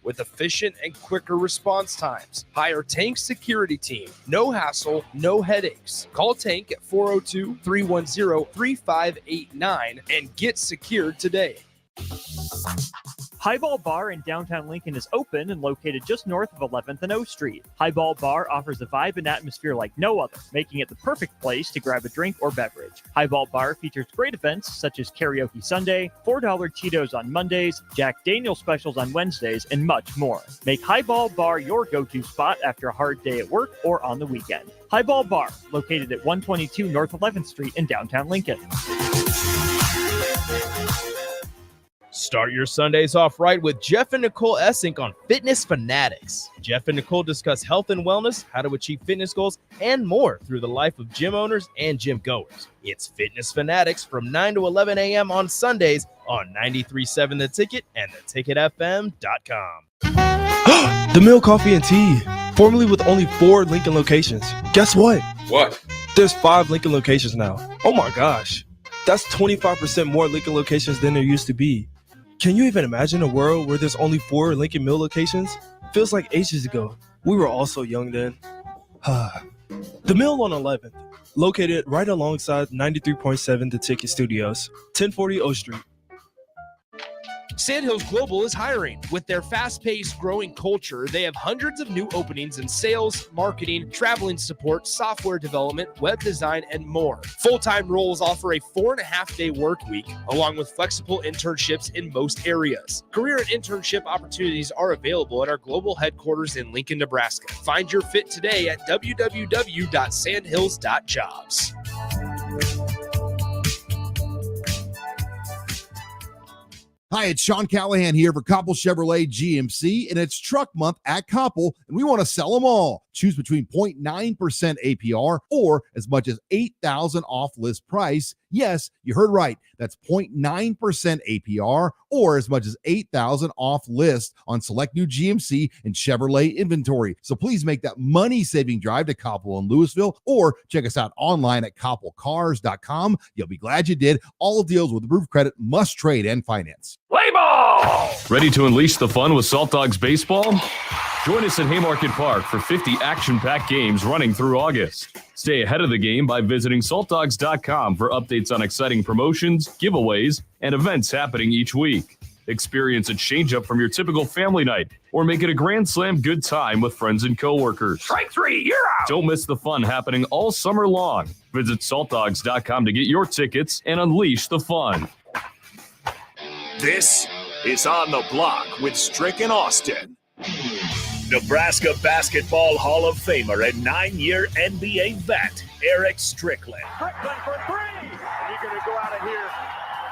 with efficient and quicker response times. Hire Tank Security Team. No hassle, no headaches. Call Tank at 402-310-3589 and get secured today. Highball Bar in downtown Lincoln is open and located just north of 11th and O Street. Highball Bar offers a vibe and atmosphere like no other, making it the perfect place to grab a drink or beverage. Highball Bar features great events such as Karaoke Sunday, $4 Cheetos on Mondays, Jack Daniel's specials on Wednesdays, and much more. Make Highball Bar your go-to spot after a hard day at work or on the weekend. Highball Bar, located at 122 North 11th Street in downtown Lincoln. Start your Sundays off right with Jeff and Nicole Essink on Fitness Fanatics. Jeff and Nicole discuss health and wellness, how to achieve fitness goals, and more through the life of gym owners and gym goers. It's Fitness Fanatics from 9 to 11 a.m. on Sundays on 93.7 The Ticket and theticketfm.com. The Mill Coffee and Tea, formerly with only 4 Lincoln locations. Guess what? What? There's 5 Lincoln locations now. Oh my gosh. That's 25% more Lincoln locations than there used to be. Can you even imagine a world where there's only 4 Lincoln Mill locations? Feels like ages ago. We were all so young then. The Mill on 11th, located right alongside 93.7 The Ticket Studios, 1040 O Street. Sandhills Global is hiring. With their fast-paced, growing culture, they have hundreds of new openings in sales, marketing, traveling support, software development, web design, and more. Full-time roles offer a 4.5-day work week, along with flexible internships in most areas. Career and internship opportunities are available at our global headquarters in Lincoln, Nebraska. Find your fit today at www.sandhills.jobs. Hi, it's Sean Callahan here for Koppel Chevrolet GMC, and it's truck month at Koppel, and we want to sell them all. Choose between 0.9% APR or as much as $8,000 off list price. Yes, you heard right. That's 0.9% APR or as much as $8,000 off list on select new GMC and Chevrolet inventory. So please make that money-saving drive to Koppel in Louisville or check us out online at koppelcars.com. You'll be glad you did. All deals with approved credit must trade and finance. Play ball! Ready to unleash the fun with Salt Dogs Baseball? Join us at Haymarket Park for 50 action-packed games running through August. Stay ahead of the game by visiting saltdogs.com for updates on exciting promotions, giveaways, and events happening each week. Experience a change-up from your typical family night or make it a Grand Slam good time with friends and coworkers. Strike 3, you're out! Don't miss the fun happening all summer long. Visit saltdogs.com to get your tickets and unleash the fun. This is On the Block with Strick and Austin. Nebraska Basketball Hall of Famer and 9-year NBA vet, Erick Strickland. Strickland for 3! And you're going to go out of here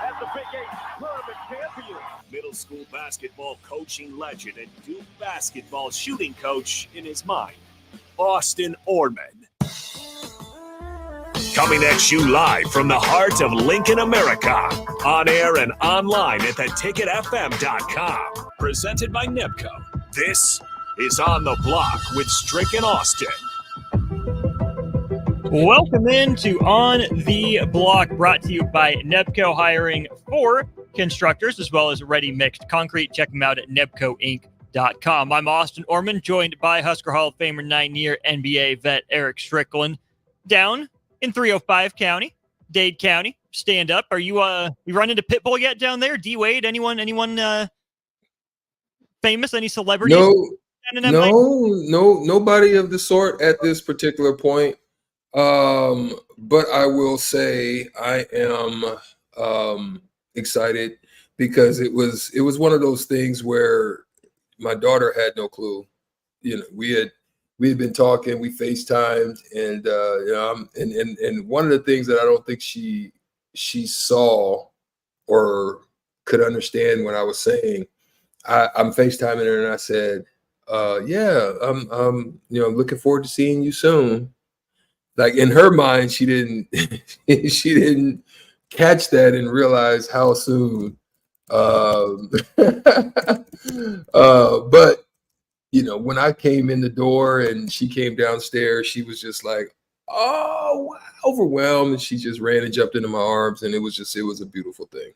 as the Big 8 tournament champion. Middle school basketball coaching legend and Duke basketball shooting coach in his mind, Austin Orman. Coming at you live from the heart of Lincoln, America. On air and online at theticketfm.com. Presented by NEBCO. This is On the Block with Strick and Austin. Welcome into On the Block, brought to you by NEBCO, hiring 4 constructors as well as ready mixed concrete. Check them out at nebcoinc.com. I'm Austin Orman, joined by Husker Hall of Famer 9-year NBA vet Erick Strickland. Down in 305 County, Dade County, stand up. Are you you run into Pitbull yet down there? D Wade, anyone famous, any celebrities? No, nobody of the sort at this particular point. But I will say I am excited because it was one of those things where my daughter had no clue. You know, we had been talking, we FaceTimed, and and one of the things that I don't think she saw or could understand when I was saying, I'm FaceTiming her and I said, I'm looking forward to seeing you soon. Like, in her mind, she didn't catch that and realize how soon. But when I came in the door and she came downstairs, she was just like, oh, wow, overwhelmed. And she just ran and jumped into my arms. And it was a beautiful thing.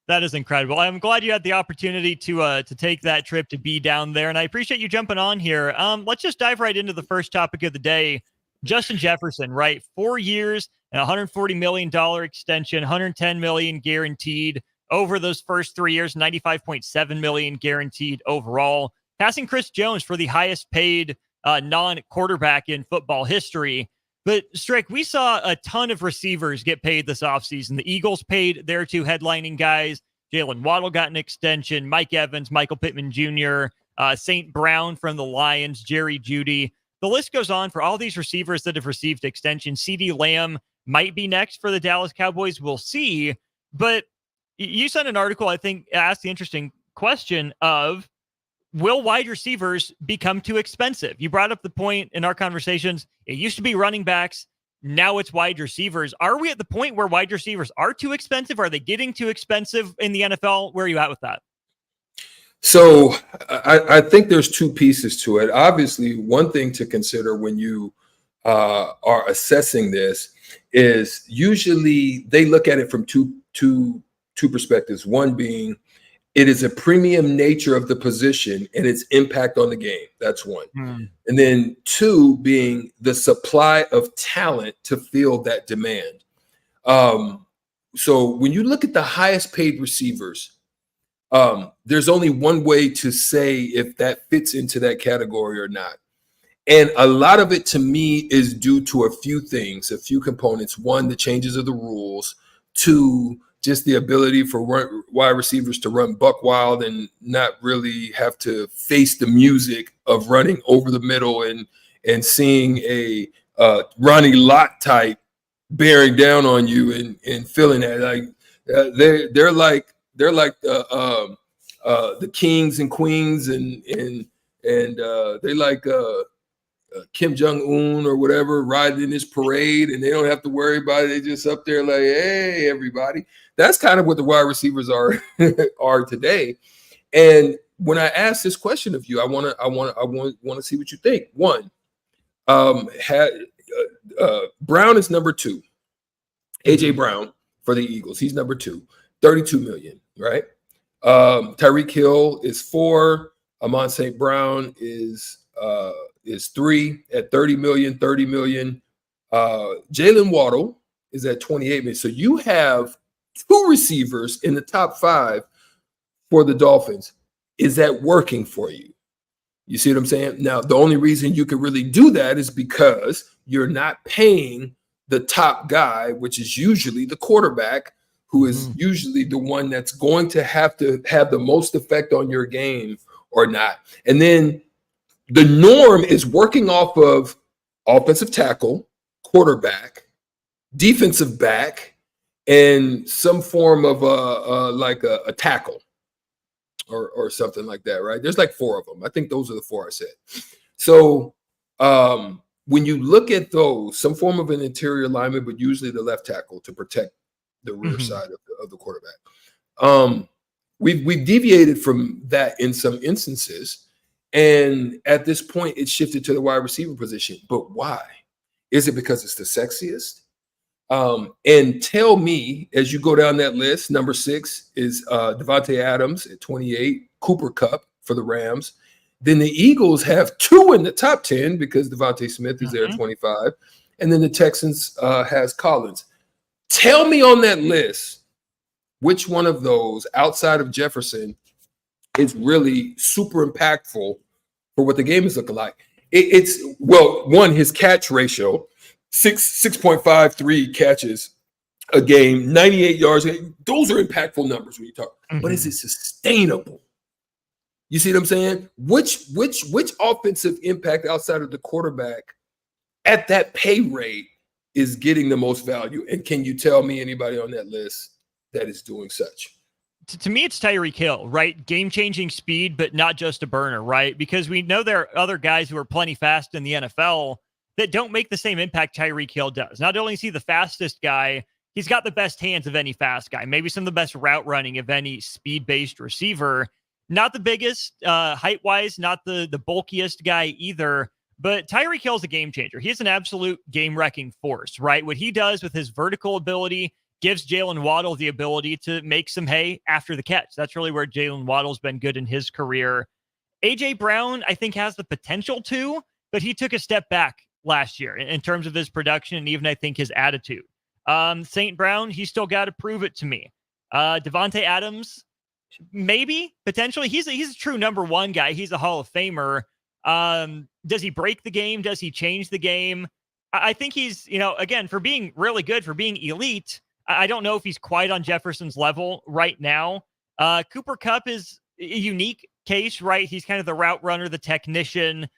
That is incredible. I'm glad you had the opportunity to take that trip to be down there, and I appreciate you jumping on here. Let's just dive right into the first topic of the day. Justin Jefferson, right? 4 years and $140 million extension, $110 million guaranteed over those first 3 years, $95.7 million guaranteed overall, passing Chris Jones for the highest paid non-quarterback in football history. But Strick, we saw a ton of receivers get paid this offseason. The Eagles paid their 2 headlining guys. Jalen Waddle got an extension. Mike Evans, Michael Pittman Jr., St. Brown from the Lions, Jerry Jeudy. The list goes on for all these receivers that have received extensions. CeeDee Lamb might be next for the Dallas Cowboys. We'll see. But you sent an article, I think, asked the interesting question of, will wide receivers become too expensive? You brought up the point in our conversations. It used to be running backs. Now it's wide receivers. Are we at the point where wide receivers are too expensive? Are they getting too expensive in the NFL? Where are you at with that? So I think there's 2 pieces to it. Obviously, one thing to consider when you are assessing this is usually they look at it from two perspectives. One being, it is a premium nature of the position and its impact on the game. That's one. And then 2 being the supply of talent to fill that demand. So when you look at the highest paid receivers, there's only one way to say if that fits into that category or not. And a lot of it to me is due to a few things, a few components. 1, the changes of the rules. 2, just the ability for wide receivers to run buck wild and not really have to face the music of running over the middle and seeing a Ronnie Lott type bearing down on you and feeling that like they're like the kings and queens and they like Kim Jong-un or whatever riding in this parade, and they don't have to worry about it. They just up there like, hey, everybody. That's kind of what the wide receivers are today. And when I ask this question of you, I want to see what you think. 1, Brown is number 2. AJ Brown for the Eagles. He's number 2, $32 million, right? Tyreek Hill is 4. Amon St. Brown is 3 at $30 million. Jalen Waddle is at $28 million. So you have 2 receivers in the top 5 for the Dolphins. Is that working for you? You see what I'm saying? Now, the only reason you can really do that is because you're not paying the top guy, which is usually the quarterback, who is usually the one that's going to have the most effect on your game or not. And then the norm is working off of offensive tackle, quarterback, defensive back, and some form of a tackle or something like that, right? There's like 4 of them. I think those are the 4 I said. So when you look at those, some form of an interior lineman, but usually the left tackle to protect the rear side of the quarterback. We've deviated from that in some instances. And at this point, it's shifted to the wide receiver position. But why? Is it because it's the sexiest? And tell me, as you go down that list, number 6 is Devontae Adams at 28, Cooper Kupp for the Rams. Then the Eagles have 2 in the top 10 because Devontae Smith is there at 25. And then the Texans has Collins. Tell me on that list, which one of those outside of Jefferson is really super impactful for what the game is looking like. It's 1, his catch ratio, 6.53 catches a game, 98 yards. Those are impactful numbers when you talk. But is it sustainable? You see what I'm saying? Which offensive impact outside of the quarterback at that pay rate is getting the most value? And can you tell me anybody on that list that is doing such? To me, it's Tyreek Hill, right? Game-changing speed, but not just a burner, right? Because we know there are other guys who are plenty fast in the NFL that don't make the same impact Tyreek Hill does. Not only is he the fastest guy, he's got the best hands of any fast guy, maybe some of the best route running of any speed-based receiver. Not the biggest height-wise, not the bulkiest guy either, but Tyreek Hill's a game changer. He's an absolute game-wrecking force, right? What he does with his vertical ability, gives Jalen Waddle the ability to make some hay after the catch. That's really where Jalen Waddle's been good in his career. A.J. Brown, I think, has the potential to, but he took a step back last year in terms of his production and even, I think, his attitude. St. Brown, he's still got to prove it to me. Devontae Adams, maybe, potentially. He's a true number one guy. He's a Hall of Famer. Does he break the game? Does he change the game? I think he's, again, for being really good, for being elite, I don't know if he's quite on Jefferson's level right now. Cooper Kupp is a unique case, right? He's kind of the route runner, the technician.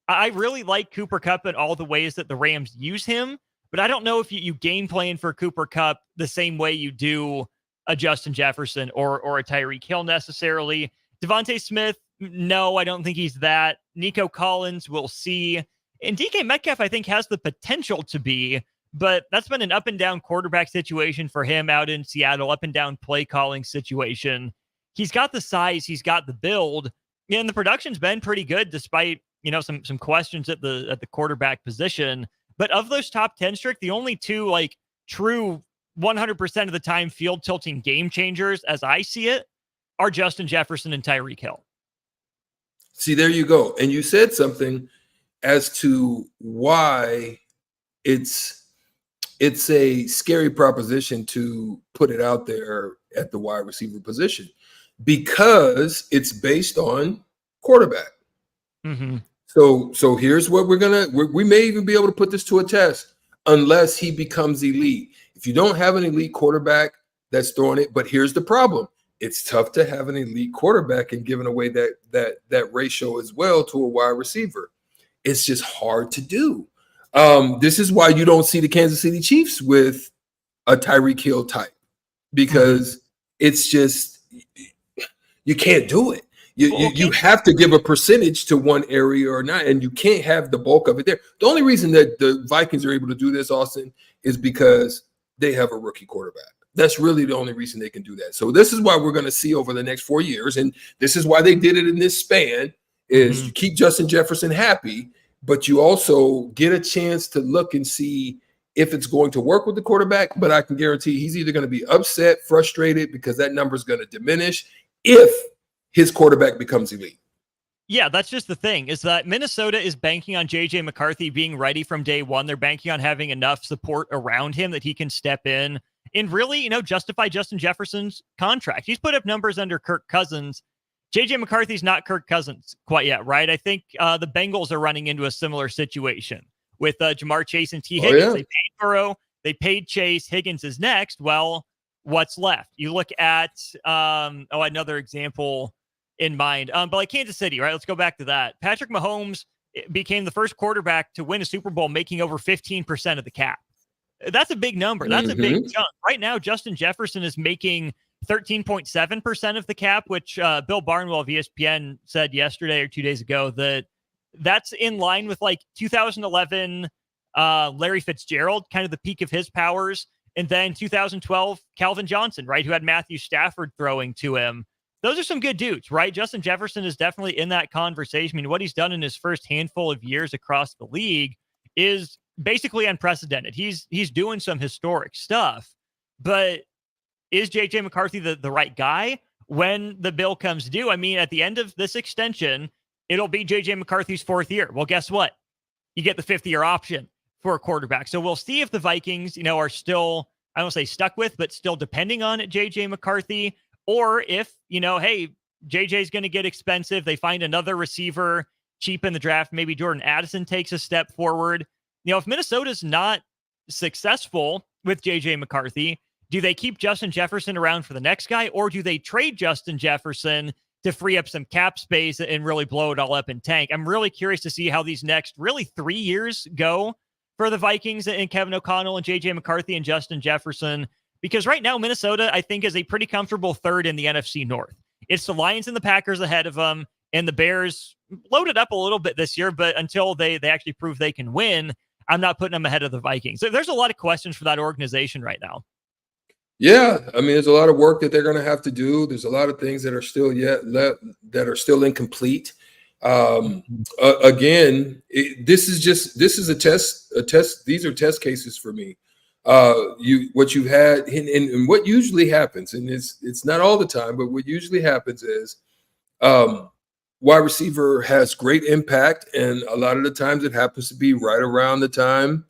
I really like Cooper Kupp in all the ways that the Rams use him, but I don't know if you game plan for Cooper Kupp the same way you do a Justin Jefferson or a Tyreek Hill necessarily. Devontae Smith, no, I don't think he's that. Nico Collins, we'll see. And DK Metcalf, I think, has the potential to be, but that's been an up and down quarterback situation for him out in Seattle, up and down play calling situation. He's got the size, he's got the build, and the production's been pretty good despite, some questions at the quarterback position. But of those top 10, Strick, the only two like true 100% of the time field tilting game changers, as I see it, are Justin Jefferson and Tyreek Hill. See, there you go. And you said something as to why it's a scary proposition to put it out there at the wide receiver position, because it's based on quarterback. Mm-hmm. So here's what we may even be able to put this to a test unless he becomes elite. If you don't have an elite quarterback that's throwing it, but here's the problem. It's tough to have an elite quarterback and giving away that ratio as well to a wide receiver. It's just hard to do. This is why you don't see the Kansas City Chiefs with a Tyreek Hill type, because it's just, you can't do it. You have to give a percentage to one area or not, and you can't have the bulk of it there. The only reason that the Vikings are able to do this, Austin, is because they have a rookie quarterback. That's really the only reason they can do that. So this is why we're going to see over the next 4 years, and this is why they did it in this span, is you keep Justin Jefferson happy, but you also get a chance to look and see if it's going to work with the quarterback. But I can guarantee he's either going to be upset, frustrated, because that number is going to diminish if his quarterback becomes elite. Yeah, that's just the thing, is that Minnesota is banking on J.J. McCarthy being ready from day one. They're banking on having enough support around him that he can step in and really, justify Justin Jefferson's contract. He's put up numbers under Kirk Cousins. J.J. McCarthy's not Kirk Cousins quite yet, right? I think the Bengals are running into a similar situation with Jamar Chase and T. Higgins. They paid Burrow, they paid Chase. Higgins is next. Well, what's left? You look at, another example in mind, but like Kansas City, right? Let's go back to that. Patrick Mahomes became the first quarterback to win a Super Bowl making over 15% of the cap. That's a big number. That's a big chunk. Right now, Justin Jefferson is making 13.7% of the cap, which Bill Barnwell of ESPN said yesterday or 2 days ago that's in line with like 2011 Larry Fitzgerald, kind of the peak of his powers. And then 2012 Calvin Johnson, right, who had Matthew Stafford throwing to him. Those are some good dudes, right? Justin Jefferson is definitely in that conversation. I mean, what he's done in his first handful of years across the league is basically unprecedented. He's doing some historic stuff, but is J.J. McCarthy the right guy when the bill comes due? I mean, at the end of this extension, it'll be J.J. McCarthy's fourth year. Well, guess what? You get the fifth-year option for a quarterback. So we'll see if the Vikings, are still, I don't say stuck with, but still depending on J.J. McCarthy, or if, hey, J.J.'s going to get expensive. They find another receiver cheap in the draft. Maybe Jordan Addison takes a step forward. If Minnesota's not successful with J.J. McCarthy, do they keep Justin Jefferson around for the next guy, or do they trade Justin Jefferson to free up some cap space and really blow it all up in tank? I'm really curious to see how these next really 3 years go for the Vikings and Kevin O'Connell and J.J. McCarthy and Justin Jefferson, because right now Minnesota, I think, is a pretty comfortable third in the NFC North. It's the Lions and the Packers ahead of them, and the Bears loaded up a little bit this year, but until they actually prove they can win, I'm not putting them ahead of the Vikings. So there's a lot of questions for that organization right now. Yeah, I mean, there's a lot of work that they're going to have to do. There's a lot of things that are still that are still incomplete. Again, this is a test. These are test cases for me. what you've had, and what usually happens, and it's not all the time, but what usually happens is wide receiver has great impact, and a lot of the times it happens to be right around the time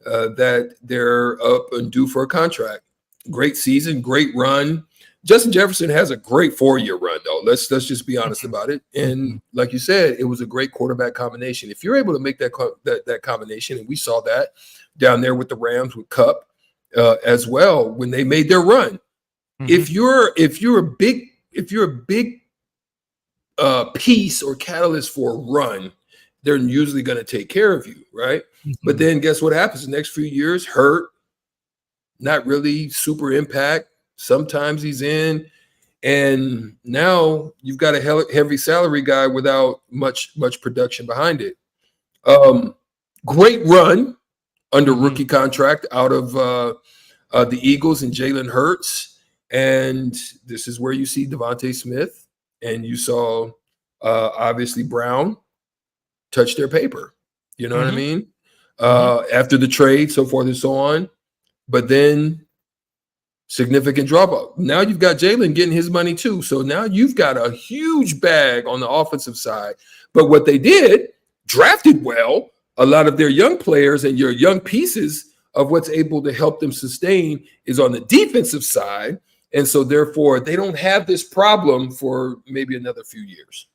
that they're up and due for a contract. Great season, great run. Justin Jefferson has a great 4-year run, though. Let's just be honest about it. And like you said, it was a great quarterback combination. If you're able to make that combination, and we saw that down there with the Rams with Kupp as well when they made their run. If you're a big piece or catalyst for a run, they're usually going to take care of you, right? But then guess what happens? The next few years, hurt, not really super impact. Sometimes he's in, and now you've got a heavy salary guy without much production behind it. Great run under rookie contract out of the Eagles and Jalen Hurts, and this is where you see Devontae Smith, and you saw obviously Brown touch their paper. You know what I mean? After the trade, so forth and so on, but then significant drop off. Now you've got Jalen getting his money too. So now you've got a huge bag on the offensive side. But what they did, drafted well, a lot of their young players and your young pieces of what's able to help them sustain is on the defensive side. And so therefore they don't have this problem for maybe another few years.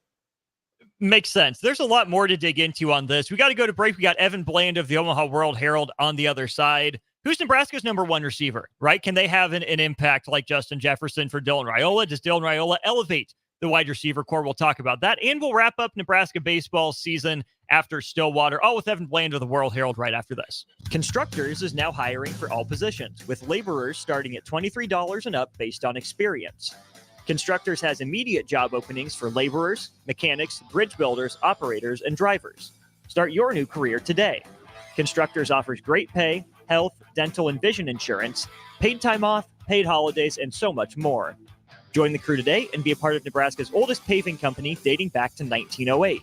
Makes sense. There's a lot more to dig into on this. We got to go to break. We got Evan Bland of the Omaha World Herald on the other side. Who's Nebraska's number one receiver, right? Can they have an impact like Justin Jefferson for Dylan Raiola? Does Dylan Raiola elevate the wide receiver core? We'll talk about that. And we'll wrap up Nebraska baseball season after Stillwater, all with Evan Bland of the World Herald right after this. Constructors is now hiring for all positions, with laborers starting at $23 and up based on experience. Constructors has immediate job openings for laborers, mechanics, bridge builders, operators, and drivers. Start your new career today. Constructors offers great pay, health, dental, and vision insurance, paid time off, paid holidays, and so much more. Join the crew today and be a part of Nebraska's oldest paving company dating back to 1908.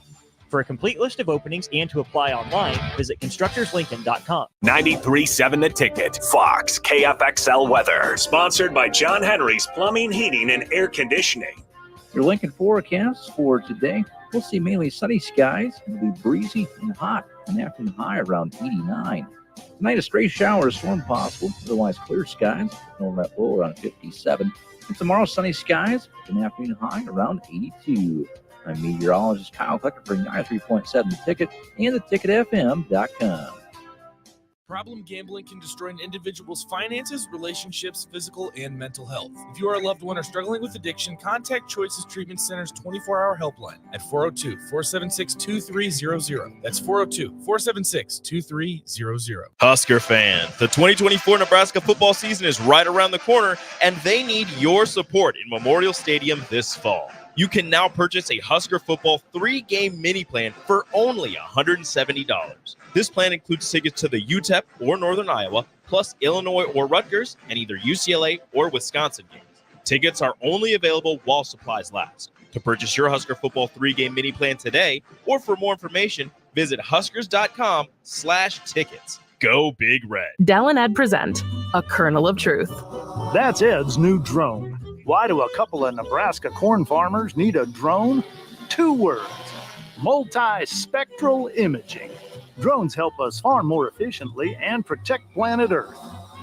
For a complete list of openings and to apply online, visit constructorslincoln.com. 93.7 The Ticket, Fox, KFXL weather. Sponsored by John Henry's Plumbing, Heating, and Air Conditioning. Your Lincoln forecast for today, we'll see mainly sunny skies. It'll be breezy and hot. An afternoon high around 89. Tonight, a stray shower or storm possible. Otherwise, clear skies. No that low around 57. And tomorrow, sunny skies. An afternoon high around 82. I'm meteorologist Kyle Tucker for 93.7 The Ticket and theticketfm.com. Problem gambling can destroy an individual's finances, relationships, physical, and mental health. If you or a loved one are struggling with addiction, contact Choices Treatment Center's 24-hour helpline at 402-476-2300. That's 402-476-2300. Husker fans, the 2024 Nebraska football season is right around the corner, and they need your support in Memorial Stadium this fall. You can now purchase a Husker football 3-game mini plan for only $170. This plan includes tickets to the UTEP or Northern Iowa, plus Illinois or Rutgers, and either UCLA or Wisconsin games. Tickets are only available while supplies last. To purchase your Husker football 3-game mini plan today, or for more information, visit huskers.com/tickets. Go Big Red. Dell and Ed present A Kernel of Truth. That's Ed's new drone. Why do a couple of Nebraska corn farmers need a drone? 2 words: multi-spectral imaging. Drones help us farm more efficiently and protect planet Earth.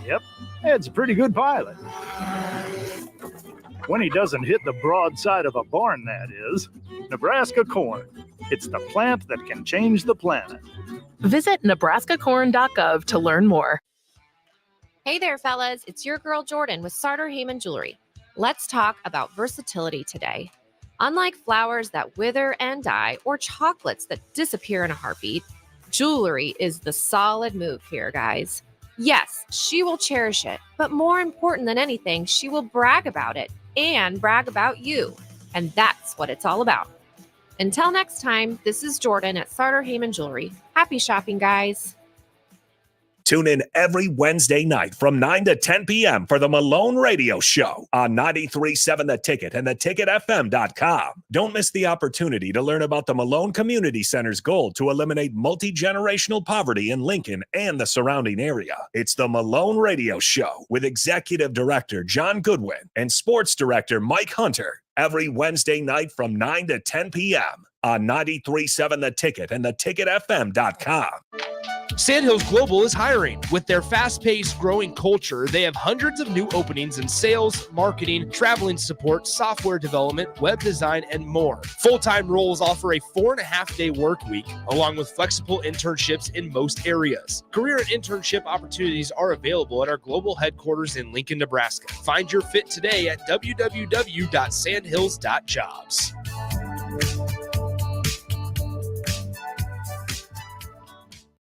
Yep, Ed's a pretty good pilot. When he doesn't hit the broadside of a barn, that is. Nebraska corn. It's the plant that can change the planet. Visit nebraskacorn.gov to learn more. Hey there, fellas. It's your girl Jordan with Sartor Heyman Jewelry. Let's talk about versatility today. Unlike flowers that wither and die or chocolates that disappear in a heartbeat, jewelry is the solid move here, guys. Yes, she will cherish it, but more important than anything, she will brag about it and brag about you. And that's what it's all about. Until next time, this is Jordan at Sartor Heyman Jewelry. Happy shopping, guys. Tune in every Wednesday night from 9 to 10 p.m. for the Malone Radio Show on 93.7 The Ticket and theticketfm.com. Don't miss the opportunity to learn about the Malone Community Center's goal to eliminate multi-generational poverty in Lincoln and the surrounding area. It's the Malone Radio Show with Executive Director John Goodwin and Sports Director Mike Hunter every Wednesday night from 9 to 10 p.m. on 93.7 The Ticket and theticketfm.com. Sandhills Global is hiring. With their fast-paced, growing culture, they have hundreds of new openings in sales, marketing, traveling support, software development, web design, and more. Full-time roles offer a 4.5-day work week, along with flexible internships in most areas. Career and internship opportunities are available at our global headquarters in Lincoln, Nebraska. Find your fit today at www.sandhills.jobs.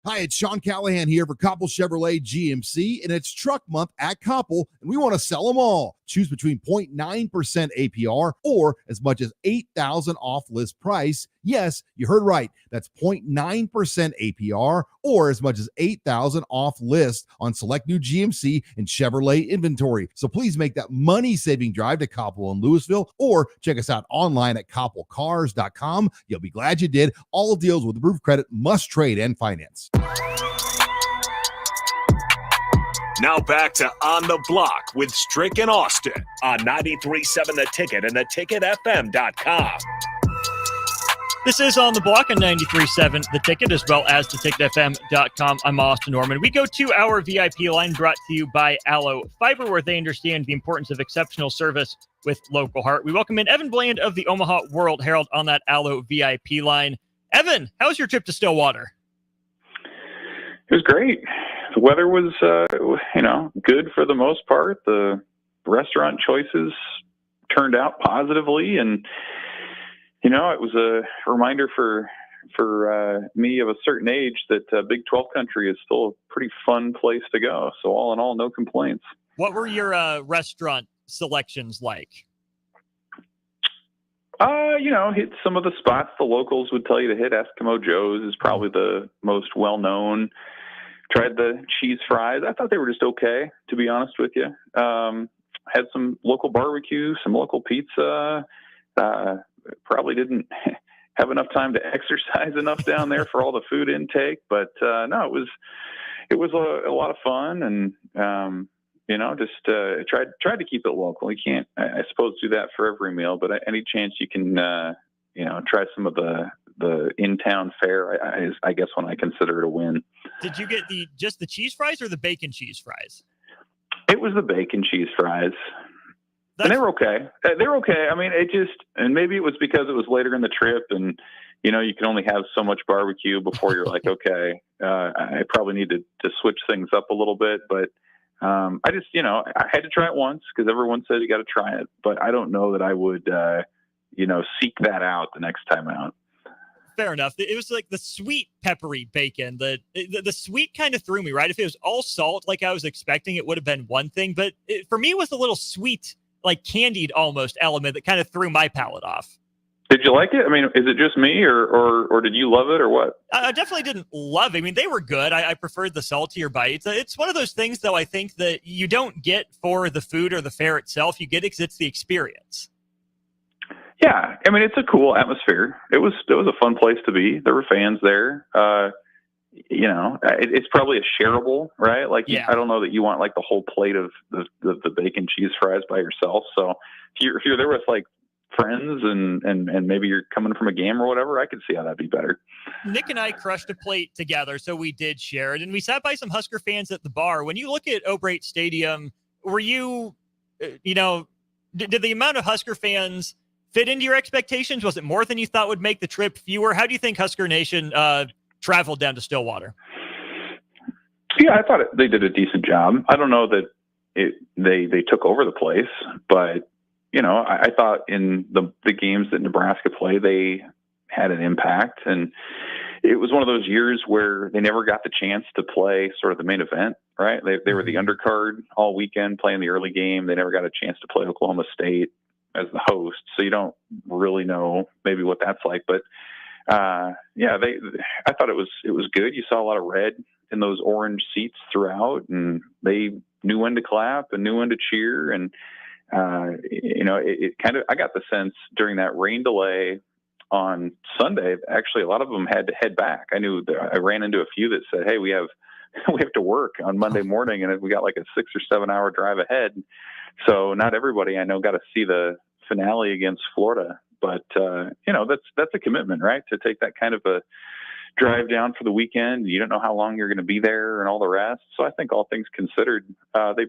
Hi, it's Sean Callahan here for Koppel Chevrolet GMC, and it's truck month at Koppel, and we want to sell them all. Choose between 0.9% APR or as much as $8,000 off list price. Yes, you heard right. That's 0.9% APR or as much as $8,000 off list on select new GMC and Chevrolet inventory. So please make that money-saving drive to Koppel in Louisville or check us out online at koppelcars.com. You'll be glad you did. All deals with approved credit must trade and finance. Now back to On the Block with Strick and Austin on 93.7 The Ticket and theticketfm.com. This is On the Block on 93.7 The Ticket, as well as theticketfm.com. I'm Austin Norman. We go to our VIP line brought to you by Allo Fiber, where they understand the importance of exceptional service with local heart. We welcome in Evan Bland of the Omaha World Herald on that Allo VIP line. Evan, how was your trip to Stillwater? It was great. The weather was, good for the most part. The restaurant choices turned out positively, and it was a reminder for me of a certain age that Big 12 country is still a pretty fun place to go. So all in all, no complaints. What were your restaurant selections like? Hit some of the spots the locals would tell you to hit. Eskimo Joe's is probably the most well-known. Tried the cheese fries. I thought they were just okay, to be honest with you. Had some local barbecue, some local pizza. Probably didn't have enough time to exercise enough down there for all the food intake, but no, it was a lot of fun, and just tried to keep it local. You can't, I suppose, do that for every meal, but any chance you can, try some of the in-town fare, I guess when I consider it a win. Did you get just the cheese fries or the bacon cheese fries? It was the bacon cheese fries. And they were okay. I mean, and maybe it was because it was later in the trip and, you can only have so much barbecue before you're like, okay, I probably need to switch things up a little bit. But I just, I had to try it once because everyone said you got to try it. But I don't know that I would, seek that out the next time out. Fair enough. It was like the sweet peppery bacon. The sweet kind of threw me, right? If it was all salt like I was expecting, it would have been one thing. But for me, it was a little sweet, like candied almost element that kind of threw my palate off. Did you like it? I mean, is it just me or did you love it or what? I definitely didn't love it. I mean, they were good. I preferred the saltier bites. It's one of those things, though, I think that you don't get for the food or the fare itself. You get it because it's the experience. Yeah, I mean, it's a cool atmosphere. It was a fun place to be. There were fans there. It's probably a shareable, right? Like, yeah. I don't know that you want like the whole plate of the bacon cheese fries by yourself. So if you're there with like friends and maybe you're coming from a game or whatever, I could see how that'd be better. Nick and I crushed a plate together, so we did share it, and we sat by some Husker fans at the bar. When you look at O'Brate Stadium, were you, did the amount of Husker fans fit into your expectations? Was it more than you thought would make the trip? Fewer? How do you think Husker Nation traveled down to Stillwater? Yeah, I thought they did a decent job. I don't know that they took over the place, but I thought in the games that Nebraska played, they had an impact, and it was one of those years where they never got the chance to play sort of the main event, right? They were the undercard all weekend playing the early game. They never got a chance to play Oklahoma State as the host, so you don't really know maybe what that's like. But I thought it was good. You saw a lot of red in those orange seats throughout, and they knew when to clap and knew when to cheer. And, it kind of, I got the sense during that rain delay on Sunday, actually a lot of them had to head back. I ran into a few that said, hey, we have to work on Monday morning, and we got like a 6 or 7 hour drive ahead. So not everybody I know got to see the finale against Florida, but that's a commitment, right? To take that kind of a drive down for the weekend. You don't know how long you're going to be there and all the rest. So I think all things considered, they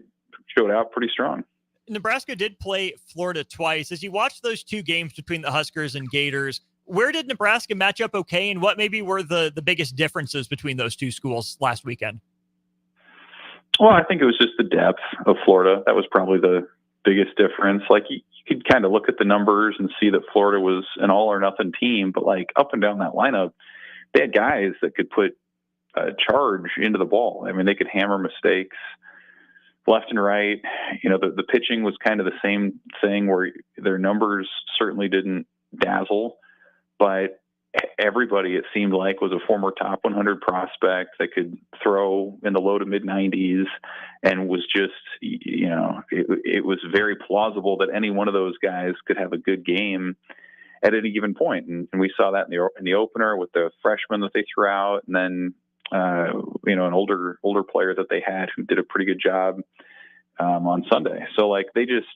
showed out pretty strong. Nebraska did play Florida twice. As you watch those two games between the Huskers and Gators, where did Nebraska match up okay, and what maybe were the biggest differences between those two schools last weekend? Well, I think it was just the depth of Florida. That was probably the biggest difference. Like, you could kind of look at the numbers and see that Florida was an all or nothing team, but like up and down that lineup, they had guys that could put a charge into the ball. I mean, they could hammer mistakes left and right. The pitching was kind of the same thing, where their numbers certainly didn't dazzle, but everybody, it seemed like, was a former top 100 prospect that could throw in the low to mid 90s, and was just, it was very plausible that any one of those guys could have a good game at any given point. And we saw that in the opener with the freshmen that they threw out, and then an older player that they had who did a pretty good job on Sunday. So like, they just,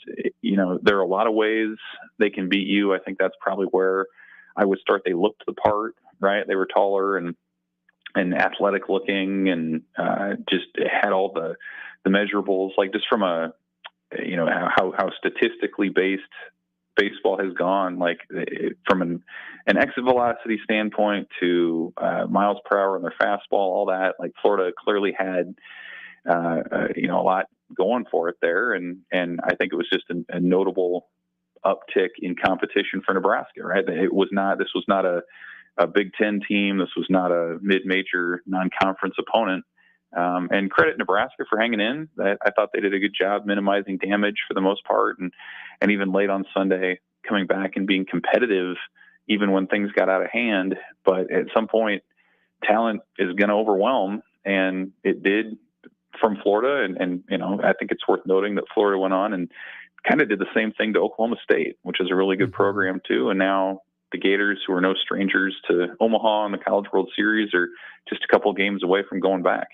there are a lot of ways they can beat you. I think that's probably where I would start. They looked the part, right? They were taller and athletic looking, and just had all the measurables, like just from a, how statistically based baseball has gone, like from an exit velocity standpoint to miles per hour on their fastball, all that. Like, Florida clearly had a lot going for it there, and I think it was just a notable uptick in competition for Nebraska, right? This was not a Big Ten team. This was not a mid-major non-conference opponent. And credit Nebraska for hanging in. I thought they did a good job minimizing damage for the most part, and even late on Sunday coming back and being competitive even when things got out of hand. But at some point, talent is going to overwhelm, and it did from Florida. And I think it's worth noting that Florida went on and kind of did the same thing to Oklahoma State, which is a really good program too. And now the Gators, who are no strangers to Omaha and the College World Series, are just a couple of games away from going back.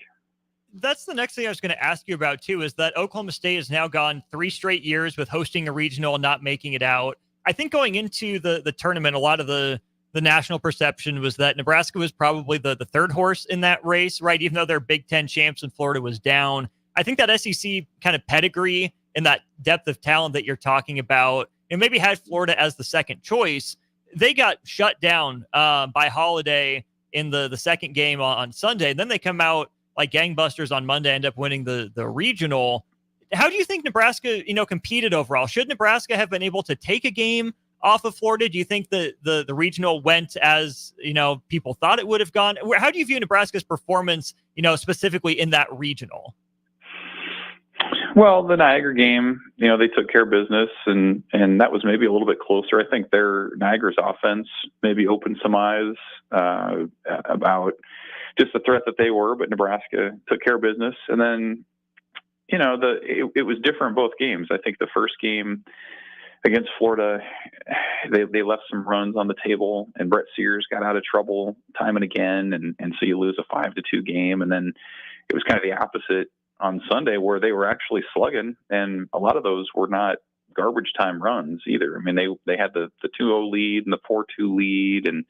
That's the next thing I was going to ask you about too, is that Oklahoma State has now gone 3 straight years with hosting a regional and not making it out. I think going into the tournament, a lot of the national perception was that Nebraska was probably the third horse in that race, right? Even though they're Big Ten champs and Florida was down. I think that SEC kind of pedigree and that depth of talent that you're talking about, and maybe had Florida as the second choice. They got shut down by Holiday in the second game on Sunday. And then they come out like gangbusters on Monday, end up winning the regional. How do you think Nebraska, competed overall? Should Nebraska have been able to take a game off of Florida? Do you think that the regional went as, people thought it would have gone? How do you view Nebraska's performance, specifically in that regional? Well, the Niagara game, they took care of business, and that was maybe a little bit closer. I think Niagara's offense maybe opened some eyes about just the threat that they were, but Nebraska took care of business. And then, it was different in both games. I think the first game against Florida, they left some runs on the table, and Brett Sears got out of trouble time and again, and so you lose a 5-2 game. And then it was kind of the opposite on Sunday, where they were actually slugging, and a lot of those were not garbage time runs either. I mean, they had the 2-0 lead and the 4-2 lead, and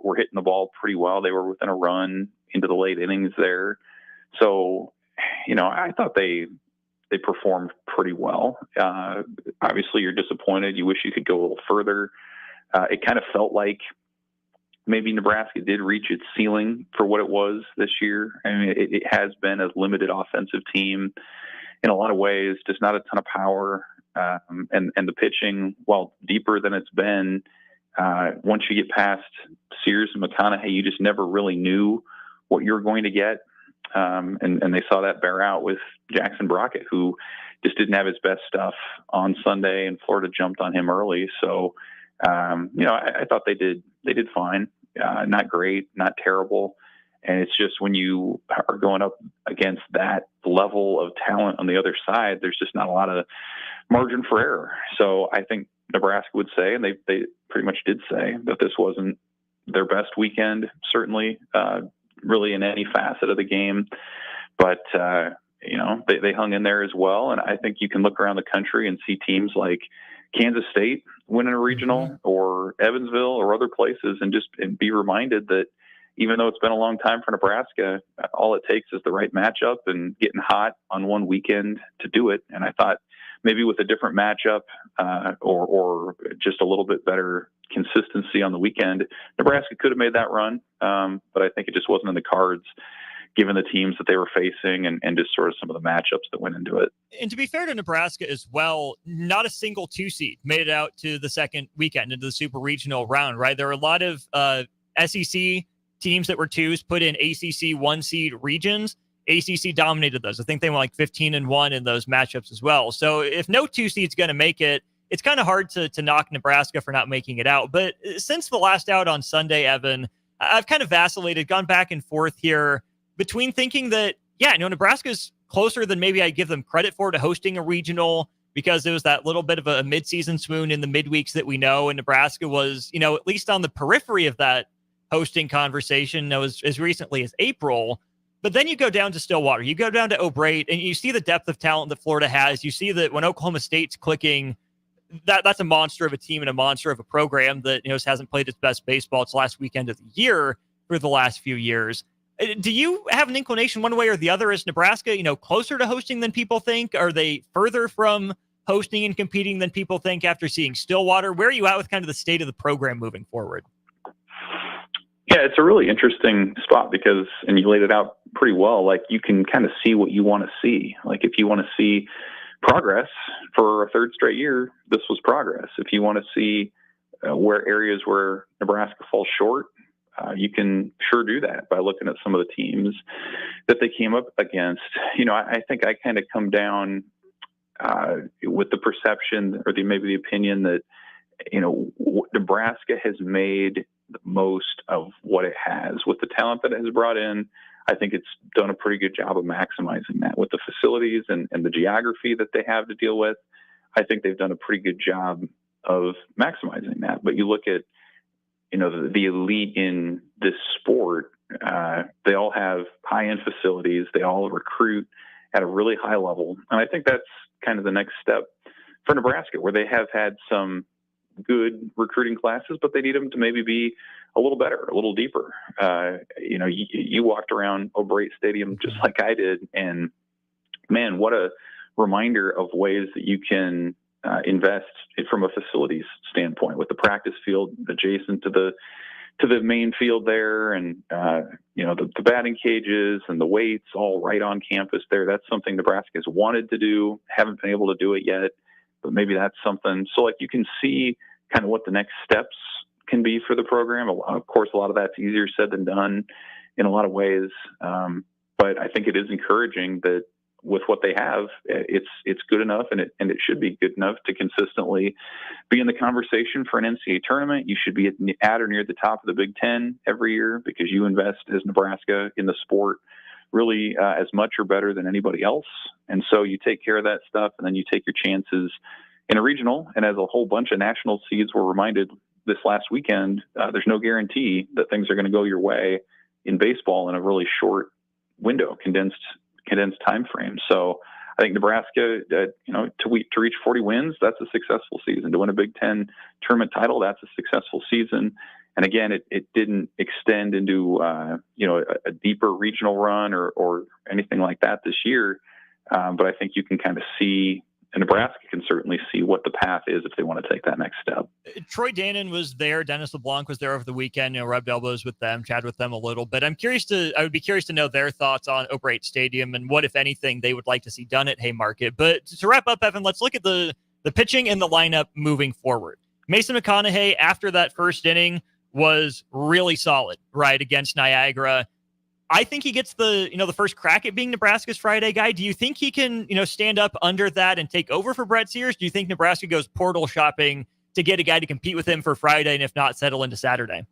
we're hitting the ball pretty well. They were within a run into the late innings there. So, I thought they performed pretty well. Obviously, you're disappointed. You wish you could go a little further. It kind of felt like maybe Nebraska did reach its ceiling for what it was this year. I mean, it has been a limited offensive team in a lot of ways, just not a ton of power. And the pitching, while deeper than it's been, once you get past Sears and McConaughey, you just never really knew what you were going to get. And they saw that bear out with Jackson Brockett, who just didn't have his best stuff on Sunday, and Florida jumped on him early. So, I thought they did fine. Not great, not terrible. And it's just when you are going up against that level of talent on the other side, there's just not a lot of margin for error. So I think Nebraska would say, and they pretty much did say, that this wasn't their best weekend, certainly, really in any facet of the game. But, they hung in there as well. And I think you can look around the country and see teams like Kansas State winning a regional or Evansville or other places and be reminded that even though it's been a long time for Nebraska, all it takes is the right matchup and getting hot on one weekend to do it. And I thought maybe with a different matchup or just a little bit better consistency on the weekend, Nebraska could have made that run. But I think it just wasn't in the cards given the teams that they were facing and just sort of some of the matchups that went into it. And to be fair to Nebraska as well, not a single 2-seed made it out to the second weekend into the super regional round, right? There are a lot of SEC teams that were 2s put in ACC 1-seed regions. ACC dominated those. I think they went like 15-1 in those matchups as well. So if no 2-seed's going to make it, it's kind of hard to knock Nebraska for not making it out. But since the last out on Sunday, Evan, I've kind of vacillated, gone back and forth here between thinking that, Nebraska's closer than maybe I give them credit for to hosting a regional, because it was that little bit of a midseason swoon in the midweeks that we know. And Nebraska was, at least on the periphery of that hosting conversation as recently as April. But then you go down to Stillwater, you go down to O'Brate, and you see the depth of talent that Florida has. You see that when Oklahoma State's clicking, that's a monster of a team and a monster of a program that hasn't played its best baseball its last weekend of the year for the last few years. Do you have an inclination one way or the other? Is Nebraska, closer to hosting than people think? Are they further from hosting and competing than people think after seeing Stillwater? Where are you at with kind of the state of the program moving forward? Yeah, it's a really interesting spot because, and you laid it out pretty well, like you can kind of see what you want to see. Like if you want to see progress for a third straight year, this was progress. If you want to see where areas where Nebraska falls short, you can sure do that by looking at some of the teams that they came up against. I think I kind of come down with the perception or maybe the opinion that, Nebraska has made the most of what it has with the talent that it has brought in. I think it's done a pretty good job of maximizing that with the facilities and the geography that they have to deal with. I think they've done a pretty good job of maximizing that. But you look at, the elite in this sport, they all have high-end facilities. They all recruit at a really high level. And I think that's kind of the next step for Nebraska, where they have had some good recruiting classes, but they need them to maybe be a little better, a little deeper. You walked around O'Brate Stadium just like I did, and man, what a reminder of ways that you can invest from a facilities standpoint, with the practice field adjacent to the main field there, and the batting cages and the weights all right on campus there. That's something Nebraska has wanted to do, haven't been able to do it yet, but maybe that's something. So like you can see kind of what the next steps can be for the program. Of course, a lot of that's easier said than done in a lot of ways. But I think it is encouraging that with what they have, it's good enough, and it should be good enough to consistently be in the conversation for an NCAA tournament. You should be at or near the top of the Big Ten every year because you invest as Nebraska in the sport really as much or better than anybody else. And so you take care of that stuff, and then you take your chances in a regional. And as a whole bunch of national seeds were reminded this last weekend, there's no guarantee that things are going to go your way in baseball in a really short window, condensed time frame. So I think Nebraska, to reach 40 wins, that's a successful season. To win a Big Ten tournament title, that's a successful season. And again, it didn't extend into a deeper regional run or anything like that this year. But I think you can kind of see, and Nebraska can certainly see what the path is if they want to take that next step. Troy Dannon was there. Dennis LeBlanc was there over the weekend, rubbed elbows with them, chatted with them a little bit. I would be curious to know their thoughts on O'Brate Stadium and what, if anything, they would like to see done at Haymarket. But to wrap up, Evan, let's look at the pitching and the lineup moving forward. Mason McConaughey, after that first inning, was really solid, right, against Niagara. I think he gets the first crack at being Nebraska's Friday guy. Do you think he can, stand up under that and take over for Brett Sears? Do you think Nebraska goes portal shopping to get a guy to compete with him for Friday, and if not, settle into Saturday?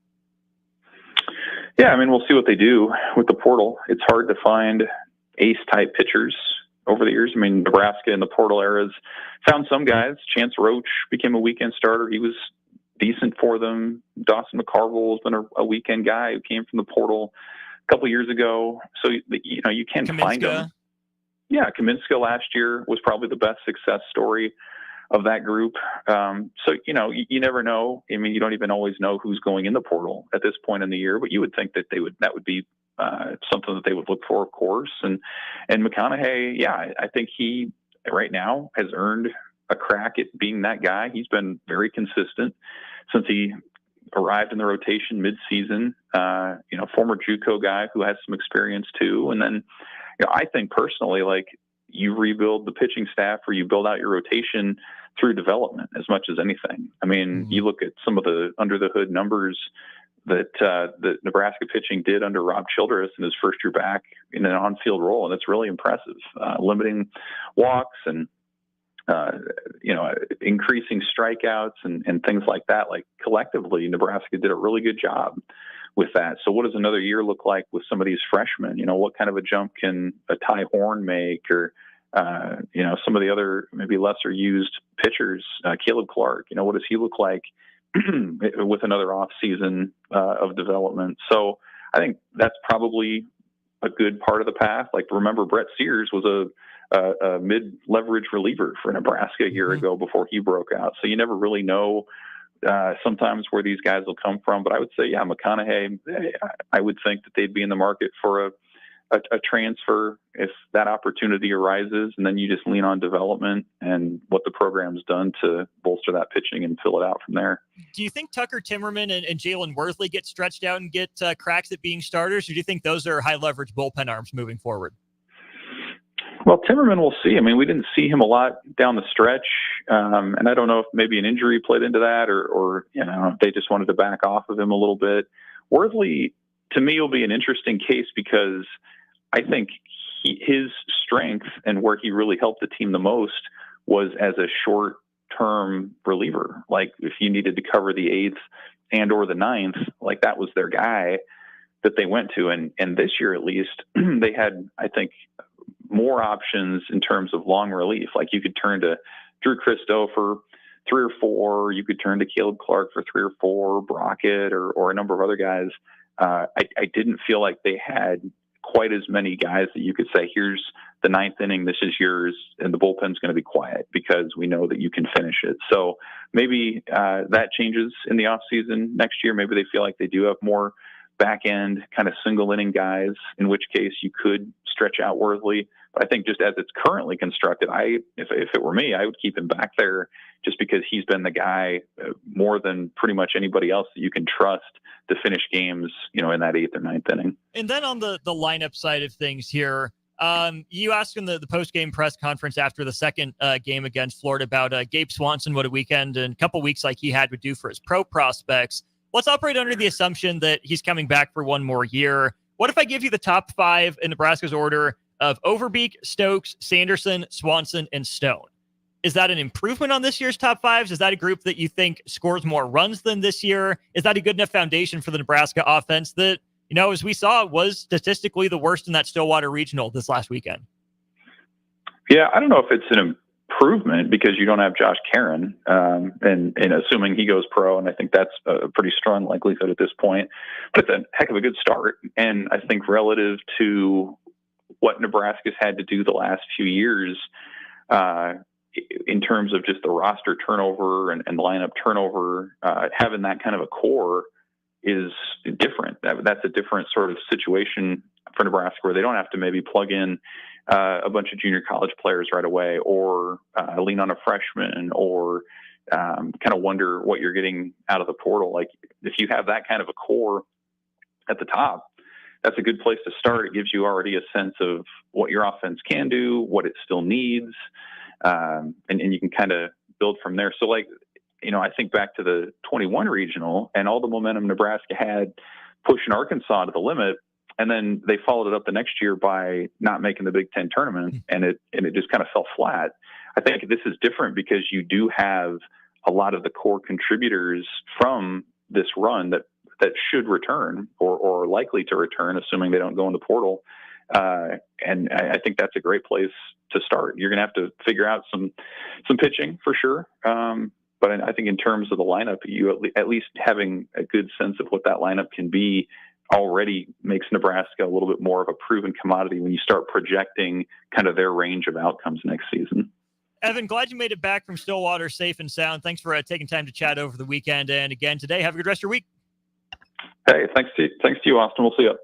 Yeah, I mean, we'll see what they do with the portal. It's hard to find ace-type pitchers over the years. I mean, Nebraska in the portal eras found some guys. Chance Roach became a weekend starter. He was decent for them. Dawson McCarville has been a weekend guy who came from the portal a couple years ago. So, you can find them. Yeah, Kaminska last year was probably the best success story of that group. So, you never know. I mean, you don't even always know who's going in the portal at this point in the year, but you would think that that would be something that they would look for, of course. And McConaughey, yeah, I think he right now has earned a crack at being that guy. He's been very consistent since he arrived in the rotation mid-season. Former JUCO guy who has some experience too. And then, I think personally, like, you rebuild the pitching staff or you build out your rotation through development as much as anything. I mean, you look at some of the under the hood numbers that Nebraska pitching did under Rob Childress in his first year back in an on-field role, and it's really impressive. Limiting walks and increasing strikeouts and things like that. Like, collectively, Nebraska did a really good job with that. So what does another year look like with some of these freshmen? What kind of a jump can a Ty Horn make, or some of the other maybe lesser used pitchers, Caleb Clark, what does he look like with another off season of development? So I think that's probably a good part of the path. Like, remember, Brett Sears was a mid-leverage reliever for Nebraska a year ago before he broke out. So you never really know sometimes where these guys will come from. But I would say, yeah, McConaughey, I would think that they'd be in the market for a transfer if that opportunity arises, and then you just lean on development and what the program's done to bolster that pitching and fill it out from there. Do you think Tucker Timmerman and Jalen Worthley get stretched out and get cracks at being starters, or do you think those are high-leverage bullpen arms moving forward? Well, Timmerman, we'll see. I mean, we didn't see him a lot down the stretch, and I don't know if maybe an injury played into that, or they just wanted to back off of him a little bit. Worthley, to me, will be an interesting case because I think his strength and where he really helped the team the most was as a short-term reliever. Like, if you needed to cover the 8th and or the 9th, like, that was their guy that they went to. And this year, at least, they had, I think, more options in terms of long relief. Like, you could turn to Drew Christo for 3 or 4. You could turn to Caleb Clark for 3 or 4, Brockett or a number of other guys. I didn't feel like they had quite as many guys that you could say, here's the 9th inning, this is yours, and the bullpen's going to be quiet because we know that you can finish it. So maybe that changes in the offseason next year. Maybe they feel like they do have more back end kind of single inning guys, in which case you could stretch out Worthley. But I think just as it's currently constructed, if it were me, I would keep him back there just because he's been the guy more than pretty much anybody else that you can trust to finish games, in that 8th or 9th inning. And then on the lineup side of things here, you asked in the post-game press conference after the second game against Florida about Gabe Swanson, what a weekend and a couple weeks like he had would do for his pro prospects. Let's operate under the assumption that he's coming back for one more year. What if I give you the top 5 in Nebraska's order of Overbeek, Stokes, Sanderson, Swanson, and Stone? Is that an improvement on this year's top 5s? Is that a group that you think scores more runs than this year? Is that a good enough foundation for the Nebraska offense that, as we saw, was statistically the worst in that Stillwater Regional this last weekend? Yeah, I don't know if it's an improvement because you don't have Josh Caron, and assuming he goes pro, and I think that's a pretty strong likelihood at this point. But it's a heck of a good start, and I think relative to what Nebraska's had to do the last few years, in terms of just the roster turnover and lineup turnover, having that kind of a core is different. That's a different sort of situation for Nebraska, where they don't have to maybe plug in a bunch of junior college players right away, or lean on a freshman, or kind of wonder what you're getting out of the portal. Like, if you have that kind of a core at the top, that's a good place to start. It gives you already a sense of what your offense can do, what it still needs, and you can kind of build from there. So, I think back to the 21 regional and all the momentum Nebraska had pushing Arkansas to the limit, and then they followed it up the next year by not making the Big Ten tournament, and it just kind of fell flat. I think this is different because you do have a lot of the core contributors from this run that that should return or likely to return, assuming they don't go in the portal. And I think that's a great place to start. You're going to have to figure out some pitching for sure. But I think in terms of the lineup, you at least having a good sense of what that lineup can be already makes Nebraska a little bit more of a proven commodity when you start projecting kind of their range of outcomes next season. Evan, glad you made it back from Stillwater safe and sound. Thanks for taking time to chat over the weekend. And again today, have a good rest of your week. Hey, thanks to you, Austin. We'll see you.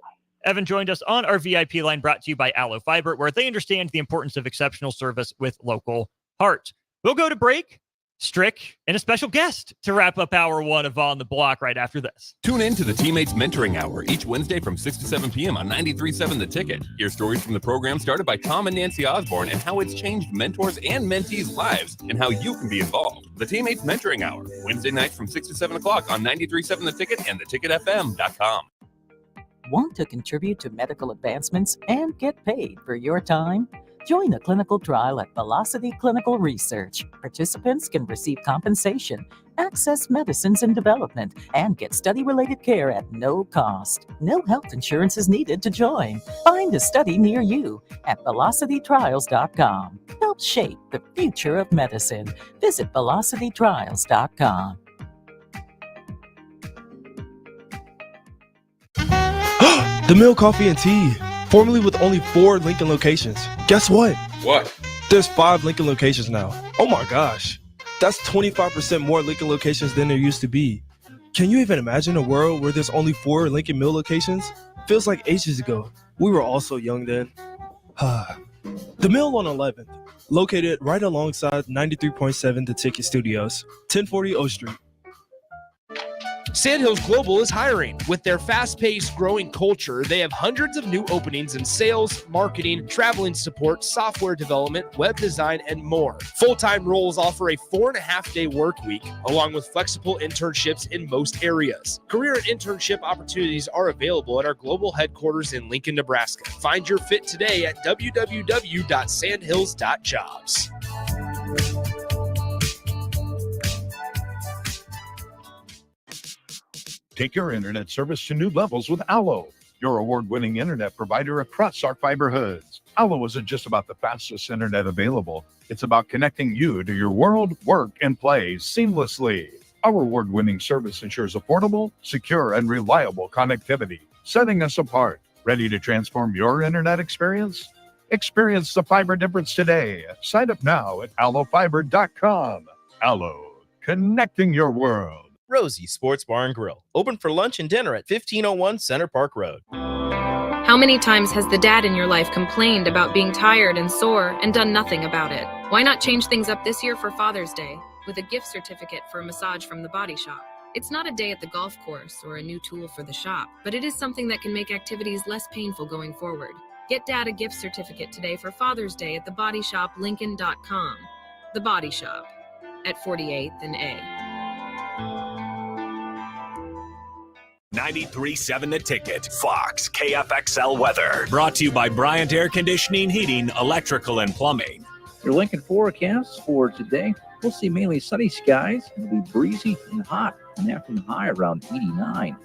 Evan joined us on our VIP line, brought to you by Allo Fiber, where they understand the importance of exceptional service with local heart. We'll go to break. Strick and a special guest to wrap up hour one of On the Block right after this. Tune in to the Teammates Mentoring Hour each Wednesday from 6 to 7 p.m. on 93.7 The Ticket. Hear stories from the program started by Tom and Nancy Osborne and how it's changed mentors and mentees' lives and how you can be involved. The Teammates Mentoring Hour, Wednesday nights from 6 to 7 o'clock on 93.7 The Ticket and theticketfm.com. Want to contribute to medical advancements and get paid for your time? Join a clinical trial at Velocity Clinical Research. Participants can receive compensation, access medicines in development, and get study-related care at no cost. No health insurance is needed to join. Find a study near you at velocitytrials.com. Help shape the future of medicine. Visit velocitytrials.com. The Mill Coffee and Tea, formerly with only 4 Lincoln locations. Guess what? What? There's 5 Lincoln locations now. Oh my gosh. That's 25% more Lincoln locations than there used to be. Can you even imagine a world where there's only 4 Lincoln Mill locations? Feels like ages ago. We were all so young then. The Mill on 11th, located right alongside 93.7 The Ticket Studios, 1040 O Street. Sandhills Global is hiring. With their fast-paced, growing culture, they have hundreds of new openings in sales, marketing, traveling support, software development, web design, and more. Full-time roles offer a 4.5-day work week, along with flexible internships in most areas. Career and internship opportunities are available at our global headquarters in Lincoln, Nebraska. Find your fit today at www.sandhills.jobs. Take your internet service to new levels with Allo, your award-winning internet provider across our fiber hoods. Allo isn't just about the fastest internet available. It's about connecting you to your world, work, and play seamlessly. Our award-winning service ensures affordable, secure, and reliable connectivity, setting us apart. Ready to transform your internet experience? Experience the fiber difference today. Sign up now at allofiber.com. Allo, connecting your world. Rosie's Sports Bar and Grill, open for lunch and dinner at 1501 Center Park Road. How many times has the dad in your life complained about being tired and sore and done nothing about it? Why not change things up this year for Father's Day with a gift certificate for a massage from the Body Shop? It's not a day at the golf course or a new tool for the shop, but it is something that can make activities less painful going forward. Get Dad a gift certificate today for Father's Day at thebodyshoplincoln.com. The Body Shop at 48th and A. 93.7 The Ticket, Fox, KFXL weather. Brought to you by Bryant Air Conditioning, Heating, Electrical, and Plumbing. Your Lincoln forecast for today, we'll see mainly sunny skies. It'll be breezy and hot. An afternoon high around 89.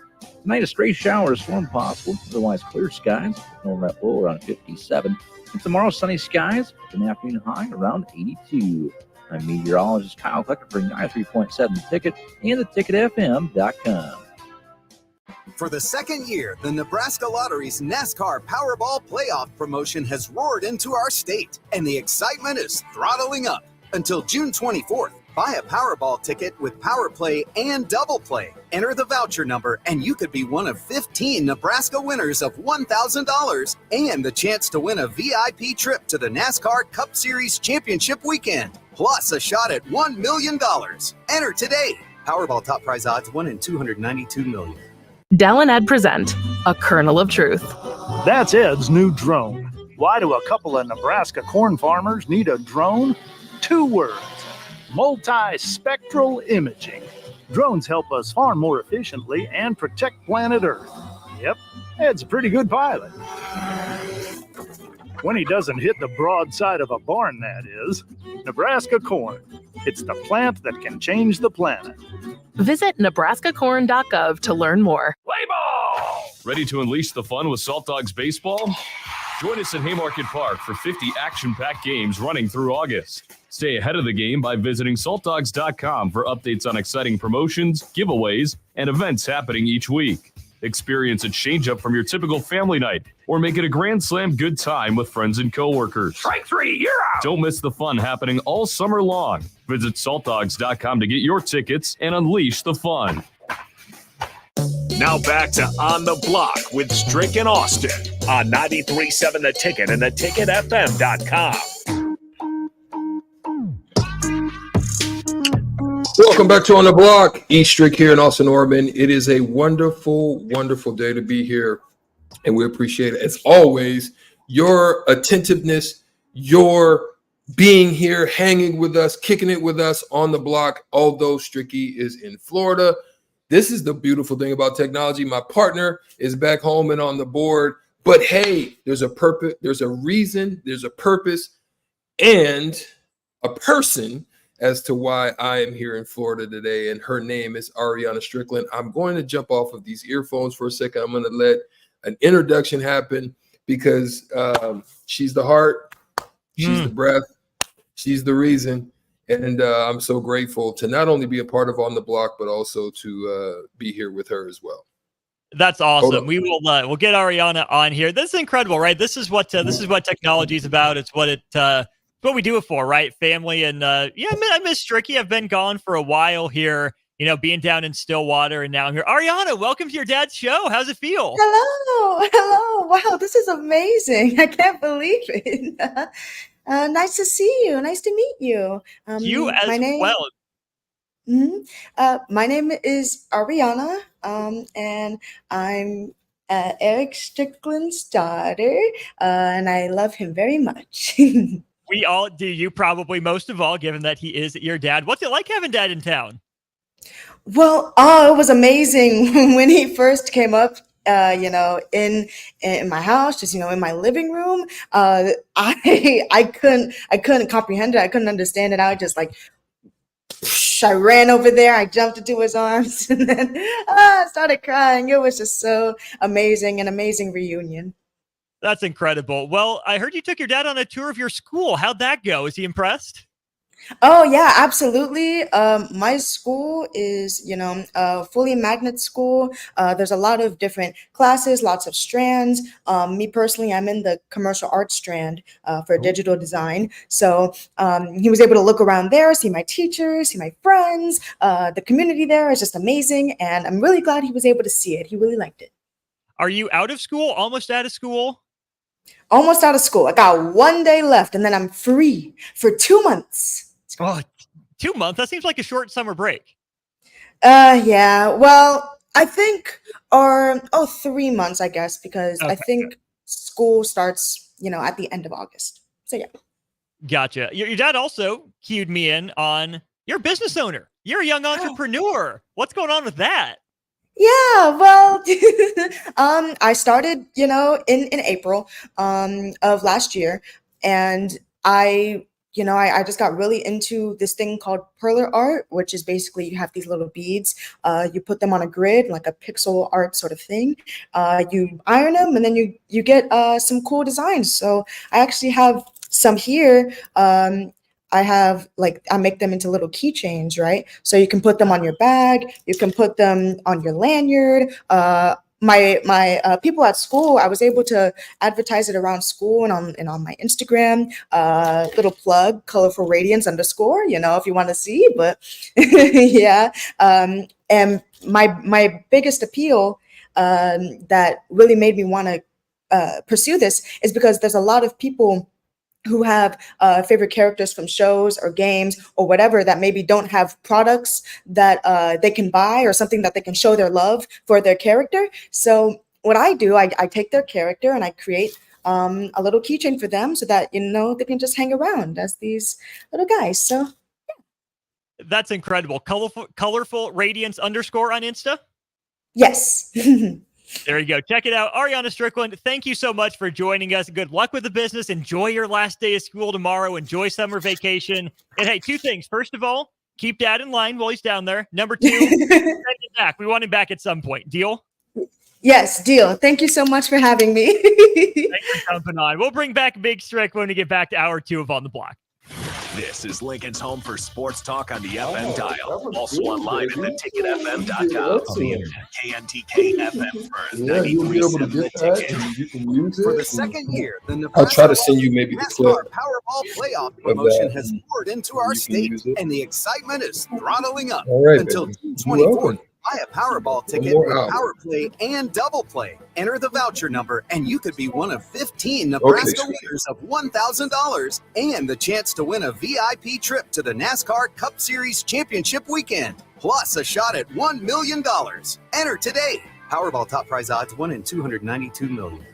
Tonight, a stray shower or storm possible. Otherwise, clear skies. No that low around 57. And tomorrow, sunny skies. An afternoon high around 82. I'm meteorologist Kyle Klecker for 93.7 The Ticket and theticketfm.com. For the second year, the Nebraska Lottery's NASCAR Powerball Playoff promotion has roared into our state, and the excitement is throttling up. Until June 24th, buy a Powerball ticket with Power Play and Double Play. Enter the voucher number, and you could be one of 15 Nebraska winners of $1,000 and the chance to win a VIP trip to the NASCAR Cup Series Championship weekend, plus a shot at $1 million. Enter today. Powerball top prize odds 1 in 292 million. Dell and Ed present A Kernel of Truth. That's Ed's new drone. Why do a couple of Nebraska corn farmers need a drone? 2 words: multispectral imaging. Drones help us farm more efficiently and protect planet Earth. Yep, Ed's a pretty good pilot. When he doesn't hit the broadside of a barn, that is. Nebraska corn. It's the plant that can change the planet. Visit nebraskacorn.gov to learn more. Play ball! Ready to unleash the fun with Salt Dogs Baseball? Join us at Haymarket Park for 50 action-packed games running through August. Stay ahead of the game by visiting saltdogs.com for updates on exciting promotions, giveaways, and events happening each week. Experience a change-up from your typical family night, or make it a Grand Slam good time with friends and coworkers. Strike three, you're out. Don't miss the fun happening all summer long. Visit saltdogs.com to get your tickets and unleash the fun. Now back to On the Block with Strick and Austin on 93.7 The Ticket and theticketfm.com. Welcome back to On the Block. E. Strick here in Austin, Oregon. It is a wonderful, wonderful day to be here, and we appreciate it. As always, your attentiveness, your being here, hanging with us, kicking it with us on the block, although Stricky is in Florida. This is the beautiful thing about technology. My partner is back home and on the board, but hey, there's a purpose, there's a reason, there's a purpose, and a person as to why I am here in Florida today, and her name is Ariana Strickland. I'm going to jump off of these earphones for a second. I'm going to let an introduction happen because she's the heart, she's the breath, she's the reason, and I'm so grateful to not only be a part of On the Block, but also to be here with her as well. That's awesome. We will we'll get Ariana on here. This is incredible, right? This is what technology is about. It's what we do it for, right? Family and I miss Stricky. I've been gone for a while here, being down in Stillwater, and now I'm here. Ariana, welcome to your dad's show. How's it feel? Hello. Wow, this is amazing. I can't believe it. Nice to see you. Nice to meet you. You as well. My name is Ariana, and I'm Erick Strickland's daughter, and I love him very much. We all do. You probably most of all, given that he is your dad. What's it like having dad in town? Well, it was amazing when he first came up. In my house, just in my living room. I couldn't comprehend it. I couldn't understand it. I was just like, I ran over there. I jumped into his arms, and then I started crying. It was just so amazing, an amazing reunion. That's incredible. Well, I heard you took your dad on a tour of your school. How'd that go? Is he impressed? Oh yeah, absolutely. My school is, fully magnet school. There's a lot of different classes, lots of strands. Me personally, I'm in the commercial arts strand for digital design. So he was able to look around there, see my teachers, see my friends. The community there is just amazing, and I'm really glad he was able to see it. He really liked it. Are you out of school? Almost out of school? Almost out of school. I got 1 day left, and then I'm free for 2 months. Oh, 2 months? That seems like a short summer break. Yeah. Well, I think, 3 months, I guess, because I think school starts, at the end of August. So yeah. Gotcha. Your dad also cued me in on you're a business owner. You're a young entrepreneur. What's going on with that? Yeah, well, I started, in April of last year, and I just got really into this thing called perler art, which is basically you have these little beads, you put them on a grid, like a pixel art sort of thing. You iron them, and then you get some cool designs. So I actually have some here. I make them into little keychains, right? So you can put them on your bag, you can put them on your lanyard. My people at school, I was able to advertise it around school and on my Instagram. Little plug, colorful radiance _ if you want to see. But yeah, and my biggest appeal that really made me want to pursue this is because there's a lot of people who have favorite characters from shows or games or whatever that maybe don't have products that they can buy or something that they can show their love for their character. So what I do, I take their character and I create a little keychain for them so that, they can just hang around as these little guys. So yeah. That's incredible. Colorful radiance _ on Insta? Yes. There you go. Check it out. Ariana Strickland, thank you so much for joining us. Good luck with the business. Enjoy your last day of school tomorrow. Enjoy summer vacation. And hey, two things. First of all, keep Dad in line while he's down there. Number two, send him back. We want him back at some point. Deal? Yes, deal. Thank you so much for having me. Thanks for jumping on. We'll bring back Big Strick when we get back to hour 2 of On the Block. This is Lincoln's home for sports talk on the FM dial. Also online at theticketfm.com. On the internet, KNTK FM first. Yeah, you'll be able to get that and you can use it. For the second year, the I'll Nebraska try to send you maybe the clip NASCAR Powerball playoff promotion has poured into our state, and the excitement is throttling up. All right, Until baby. June You're 24th. welcome. Buy a Powerball ticket more with hour. Power Play and Double Play. Enter the voucher number, and you could be one of 15 Nebraska winners of $1,000 and the chance to win a VIP trip to the NASCAR Cup Series Championship weekend, plus a shot at $1 million. Enter today. Powerball top prize odds 1 in 292 million.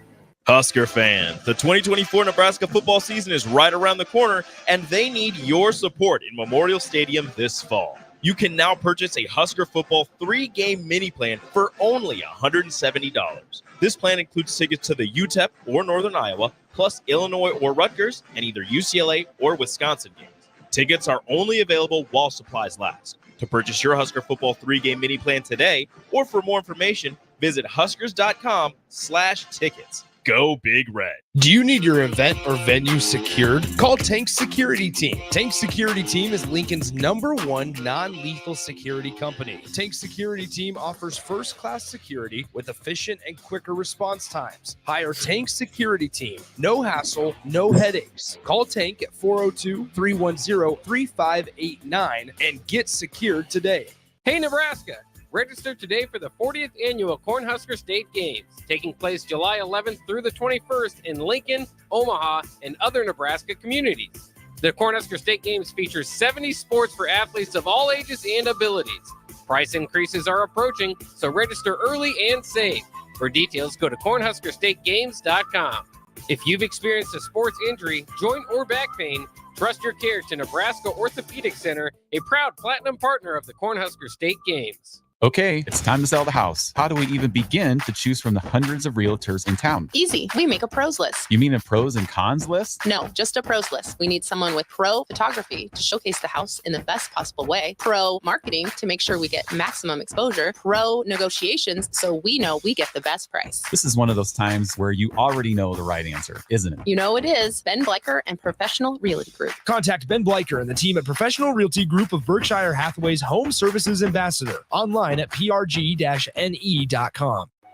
Husker fans, the 2024 Nebraska football season is right around the corner, and they need your support in Memorial Stadium this fall. You can now purchase a Husker football 3-game mini plan for only $170. This plan includes tickets to the UTEP or Northern Iowa, plus Illinois or Rutgers, and either UCLA or Wisconsin games. Tickets are only available while supplies last. To purchase your Husker football 3-game mini plan today, or for more information, visit huskers.com/tickets. Go Big Red. Do you need your event or venue secured? Call Tank Security Team. Tank Security Team is Lincoln's #1 non-lethal security company. Tank Security Team offers first-class security with efficient and quicker response times. Hire Tank Security Team. No hassle, no headaches. Call Tank at 402-310-3589 and get secured today. Hey, Nebraska! Register today for the 40th Annual Cornhusker State Games, taking place July 11th through the 21st in Lincoln, Omaha, and other Nebraska communities. The Cornhusker State Games features 70 sports for athletes of all ages and abilities. Price increases are approaching, so register early and save. For details, go to cornhuskerstategames.com. If you've experienced a sports injury, joint or back pain, trust your care to Nebraska Orthopedic Center, a proud platinum partner of the Cornhusker State Games. Okay, it's time to sell the house. How do we even begin to choose from the hundreds of realtors in town? Easy. We make a pros list. You mean a pros and cons list? No, just a pros list. We need someone with pro photography to showcase the house in the best possible way, pro marketing to make sure we get maximum exposure, pro negotiations so we know we get the best price. This is one of those times where you already know the right answer, isn't it? You know it is. Ben Bleicher and Professional Realty Group. Contact Ben Bleicher and the team at Professional Realty Group of Berkshire Hathaway's Home Services Ambassador. Online at prg-ne.com.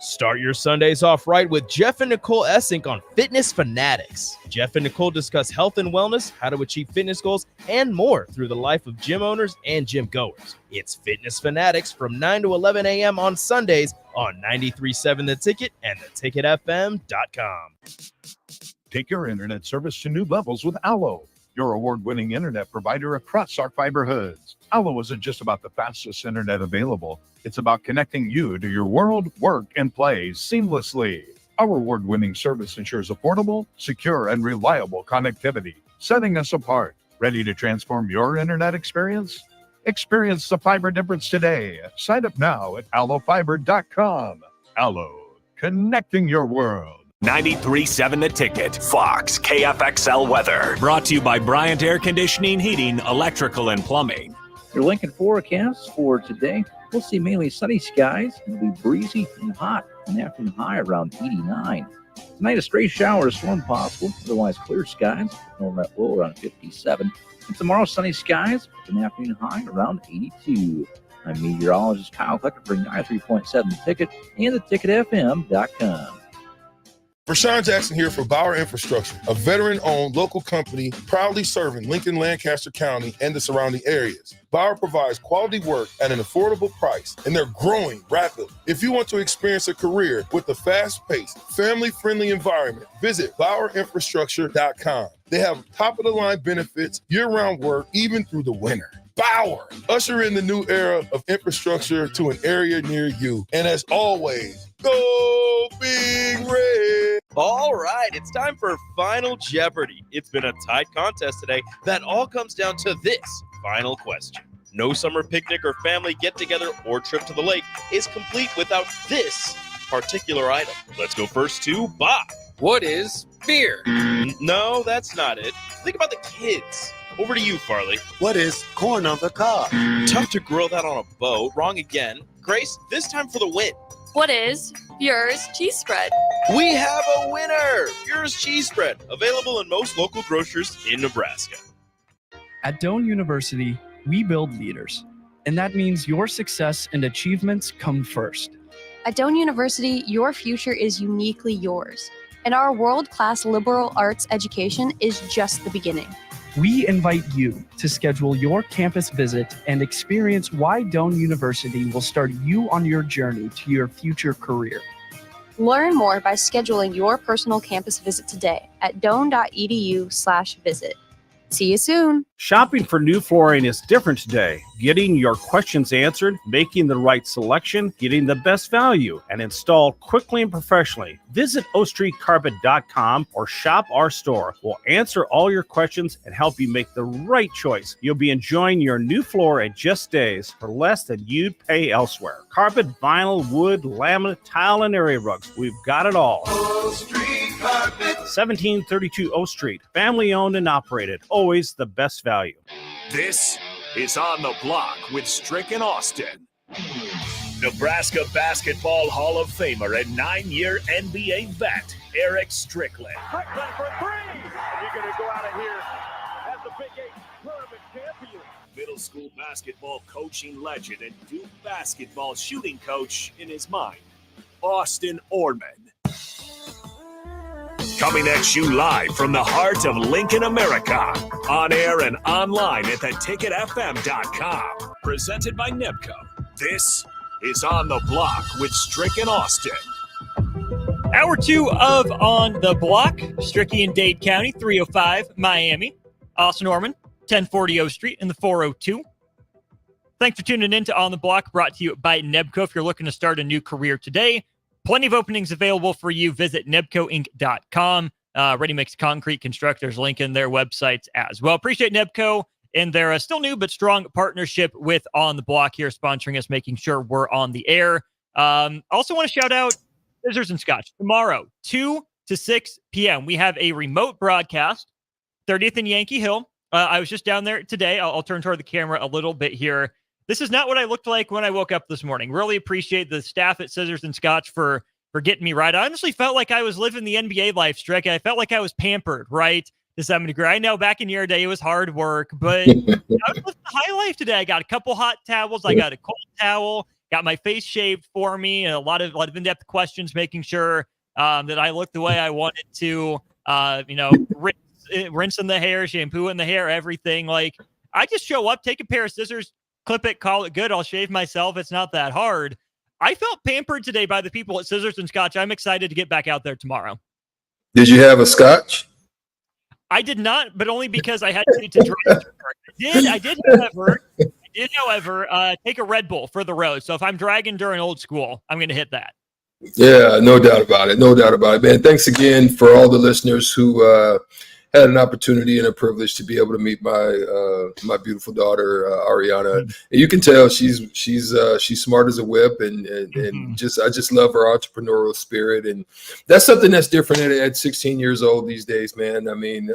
Start your Sundays off right with Jeff and Nicole Essink on Fitness Fanatics. Jeff and Nicole discuss health and wellness, how to achieve fitness goals, and more through the life of gym owners and gym goers. It's Fitness Fanatics from 9 to 11 a.m. on Sundays on 93.7 The Ticket and theticketfm.com. Take your internet service to new levels with Allo, your award-winning internet provider across our fiber hoods. Allo isn't just about the fastest internet available. It's about connecting you to your world, work, and play seamlessly. Our award-winning service ensures affordable, secure, and reliable connectivity, setting us apart. Ready to transform your internet experience? Experience the fiber difference today. Sign up now at allofiber.com. Allo, connecting your world. 93.7 The Ticket, Fox, KFXL weather. Brought to you by Bryant Air Conditioning, Heating, Electrical, and Plumbing. Your Lincoln forecast for today, we'll see mainly sunny skies. It'll be breezy and hot. An afternoon high around 89. Tonight, a stray shower or storm possible. Otherwise, clear skies. Normal low around 57. And tomorrow, sunny skies. An afternoon high around 82. I'm meteorologist Kyle Klecker for 93.7 The Ticket and theticketfm.com. Rashawn Jackson here for Bauer Infrastructure, a veteran-owned local company proudly serving Lincoln, Lancaster County, and the surrounding areas. Bauer provides quality work at an affordable price, and they're growing rapidly. If you want to experience a career with a fast-paced, family-friendly environment, visit BauerInfrastructure.com. They have top-of-the-line benefits, year-round work, even through the winter. Bauer, usher in the new era of infrastructure to an area near you. And as always, go Big Red! All right, it's time for Final Jeopardy. It's been a tight contest today that all comes down to this final question. No summer picnic or family get-together or trip to the lake is complete without this particular item. Let's go first to Bob. What is beer? No, that's not it. Think about the kids. Over to you, Farley. What is corn on the cob? Tough to grill that on a boat. Wrong again. Grace, this time for the win. What is Bure's cheese spread? We have a winner! Bure's cheese spread, available in most local grocers in Nebraska. At Doane University, we build leaders, and that means your success and achievements come first. At Doane University, your future is uniquely yours, and our world-class liberal arts education is just the beginning. We invite you to schedule your campus visit and experience why Doane University will start you on your journey to your future career. Learn more by scheduling your personal campus visit today at doane.edu/visit. See you soon. Shopping for new flooring is different today. Getting your questions answered, making the right selection, getting the best value, and installed quickly and professionally. Visit ostreetcarpet.com or shop our store. We'll answer all your questions and help you make the right choice. You'll be enjoying your new floor in just days for less than you'd pay elsewhere. Carpet, vinyl, wood, laminate, tile, and area rugs. We've got it all. O Street Carpet. 1732 O Street. Family owned and operated. Always the best value. This is On the Block with Strickland Austin. Nebraska Basketball Hall of Famer and 9-year NBA vet, Erick Strickland. Strickland for three. And you're going to go out of here as the Big 8 tournament champion. Middle school basketball coaching legend and Duke basketball shooting coach in his mind, Austin Orman. Coming at you live from the heart of Lincoln, America. On air and online at theticketfm.com. Presented by NEBCO. This is On the Block with Strickland Austin. Hour 2 of On the Block. Stricky in Dade County, 305 Miami. Austin Orman, 1040 O Street in the 402. Thanks for tuning in to On the Block, brought to you by NEBCO. If you're looking to start a new career today, plenty of openings available for you. Visit nebcoinc.com. Ready Mix Concrete Constructors, link in their websites as well. Appreciate NEBCO and their still new but strong partnership with On the Block here, sponsoring us, making sure we're on the air. Also want to shout out Scissors and Scotch. Tomorrow, 2 to 6 p.m., we have a remote broadcast, 30th and Yankee Hill. I was just down there today. I'll turn toward the camera a little bit here. This is not what I looked like when I woke up this morning. Really appreciate the staff at Scissors and Scotch for getting me right. I honestly felt like I was living the NBA life, Strick. I felt like I was pampered, right, to some degree. I know back in your day it was hard work, but I was living the high life today. I got a couple hot towels. I got a cold towel. Got my face shaved for me, and a lot of in-depth questions, making sure that I looked the way I wanted to. Rinse in the hair, shampoo in the hair, everything. Like, I just show up, take a pair of scissors, clip it, call it good. I'll shave myself. It's not that hard. I felt pampered today by the people at Scissors and Scotch. I'm excited to get back out there tomorrow. Did you have a scotch? I did not, but only because I had to drive to work. I did, however, take a Red Bull for the road. So if I'm dragging during old school, I'm going to hit that. Yeah, no doubt about it. No doubt about it, man. Thanks again for all the listeners who had an opportunity and a privilege to be able to meet my beautiful daughter Ariana. And you can tell she's smart as a whip, and I just love her entrepreneurial spirit, and that's something that's different at 16 years old these days, man. I mean,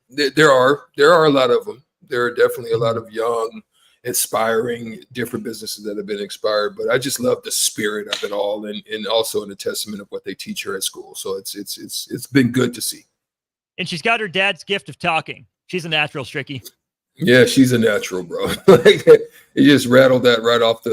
there are a lot of them. There are definitely a lot of young, inspiring, different businesses that have been inspired, but I just love the spirit of it all, and also in a testament of what they teach her at school. So it's been good to see. And she's got her dad's gift of talking. She's a natural, Stricky. Yeah, she's a natural, bro. Like, it just rattled that right off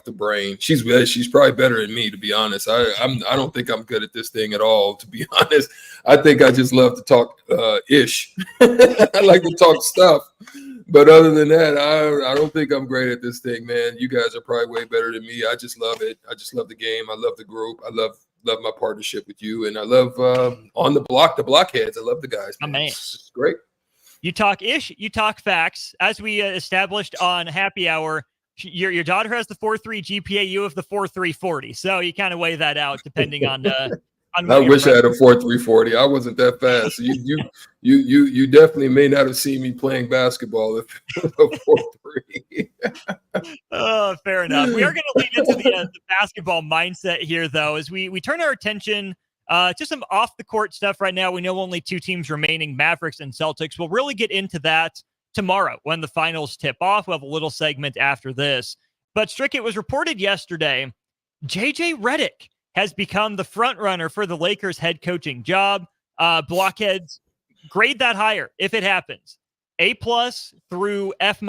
the brain. She's probably better than me, to be honest. I don't think I'm good at this thing at all, to be honest. I think I just love to talk ish. I like to talk stuff. But other than that, I don't think I'm great at this thing, man. You guys are probably way better than me. I just love it. I just love the game. I love the group. I love my partnership with you, and I love On the Block, the Blockheads. I love the guys, man. It's great. You talk ish, you talk facts. As we established on Happy Hour, your daughter has the 4.3 GPA, you have the 4.340. So you kind of weigh that out depending on I wish I had a 4.340. I wasn't that fast. You definitely may not have seen me playing basketball if a 4.3. Fair enough. We are going to lead into the basketball mindset here, though, as we turn our attention to some off the court stuff right now. We know only two teams remaining, Mavericks and Celtics. We'll really get into that tomorrow when the finals tip off. We'll have a little segment after this. But Strick, it was reported yesterday, JJ Redick has become the front runner for the Lakers head coaching job. Blockheads, grade that higher if it happens. A+ through F-.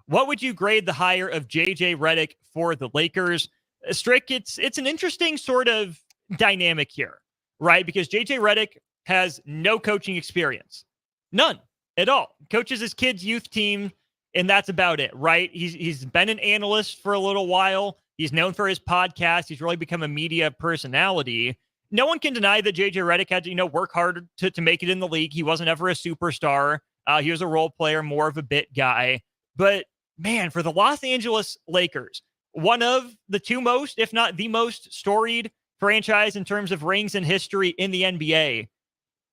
What would you grade the hire of JJ Redick for the Lakers? Strick, it's an interesting sort of dynamic here, right? Because JJ Redick has no coaching experience. None at all. Coaches his kids' youth team, and that's about it, right? He's been an analyst for a little while. He's known for his podcast. He's really become a media personality. No one can deny that JJ Redick had to, work hard to make it in the league. He wasn't ever a superstar. He was a role player, more of a bit guy. But man, for the Los Angeles Lakers, one of the two most, if not the most storied franchise in terms of rings and history in the NBA.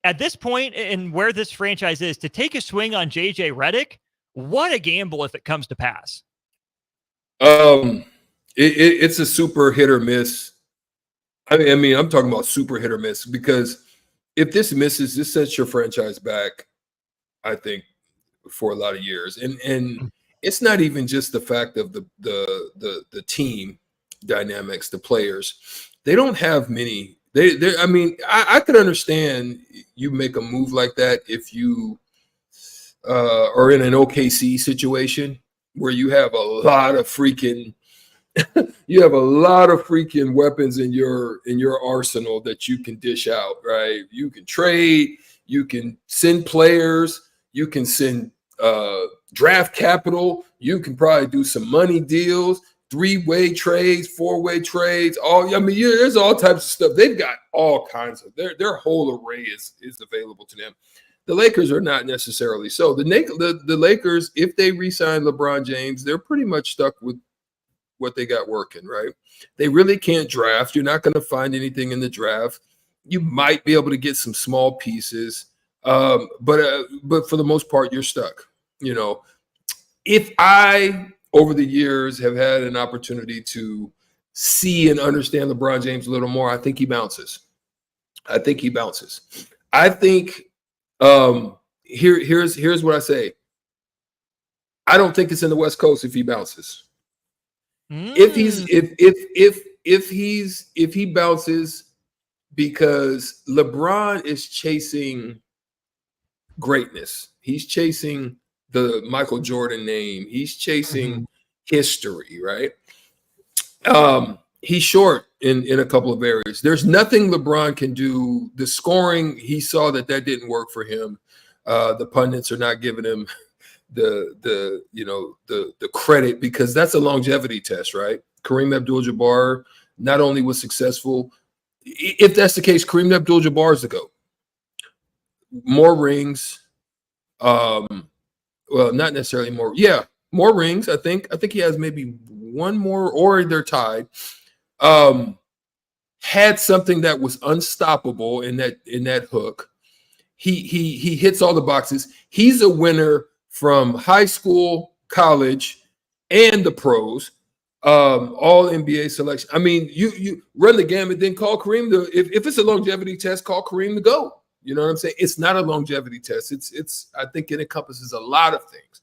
At this point in where this franchise is, to take a swing on JJ Redick, what a gamble if it comes to pass. It's a super hit or miss. I mean, I'm talking about super hit or miss, because if this misses, this sets your franchise back, I think, for a lot of years. And it's not even just the fact of the team dynamics, the players. They don't have many. I could understand you make a move like that if you are in an OKC situation where you have a lot of freaking weapons in your arsenal that you can dish out, right? You can trade, you can send players, you can send draft capital, you can probably do some money deals, 3-way trades, 4-way trades. There's all types of stuff. They've got all kinds of their whole array is available to them. The Lakers are not necessarily so. The Lakers, if they re-sign LeBron James, they're pretty much stuck with what they got working, right? They really can't draft. You're not going to find anything in the draft. You might be able to get some small pieces, but for the most part, you're stuck. If I, over the years, have had an opportunity to see and understand LeBron James a little more, I think he bounces. I think here's what I say. I don't think it's in the West Coast if he bounces. If he bounces, because LeBron is chasing greatness. He's chasing the Michael Jordan name. He's chasing history, right? He's short in a couple of areas. There's nothing LeBron can do. The scoring, he saw that didn't work for him. The pundits are not giving him the credit, because that's a longevity test, right? Kareem Abdul-Jabbar not only was successful, if that's the case, Kareem Abdul-Jabbar is the GOAT. More rings, well, not necessarily more. Yeah, more rings. I think he has maybe one more, or they're tied. Had something that was unstoppable in that hook. He hits all the boxes. He's a winner from high school, college, and the pros, all NBA selection. I mean, you run the gamut, then call Kareem if it's a longevity test, call Kareem the GOAT. You know what I'm saying? It's not a longevity test. It's I think it encompasses a lot of things.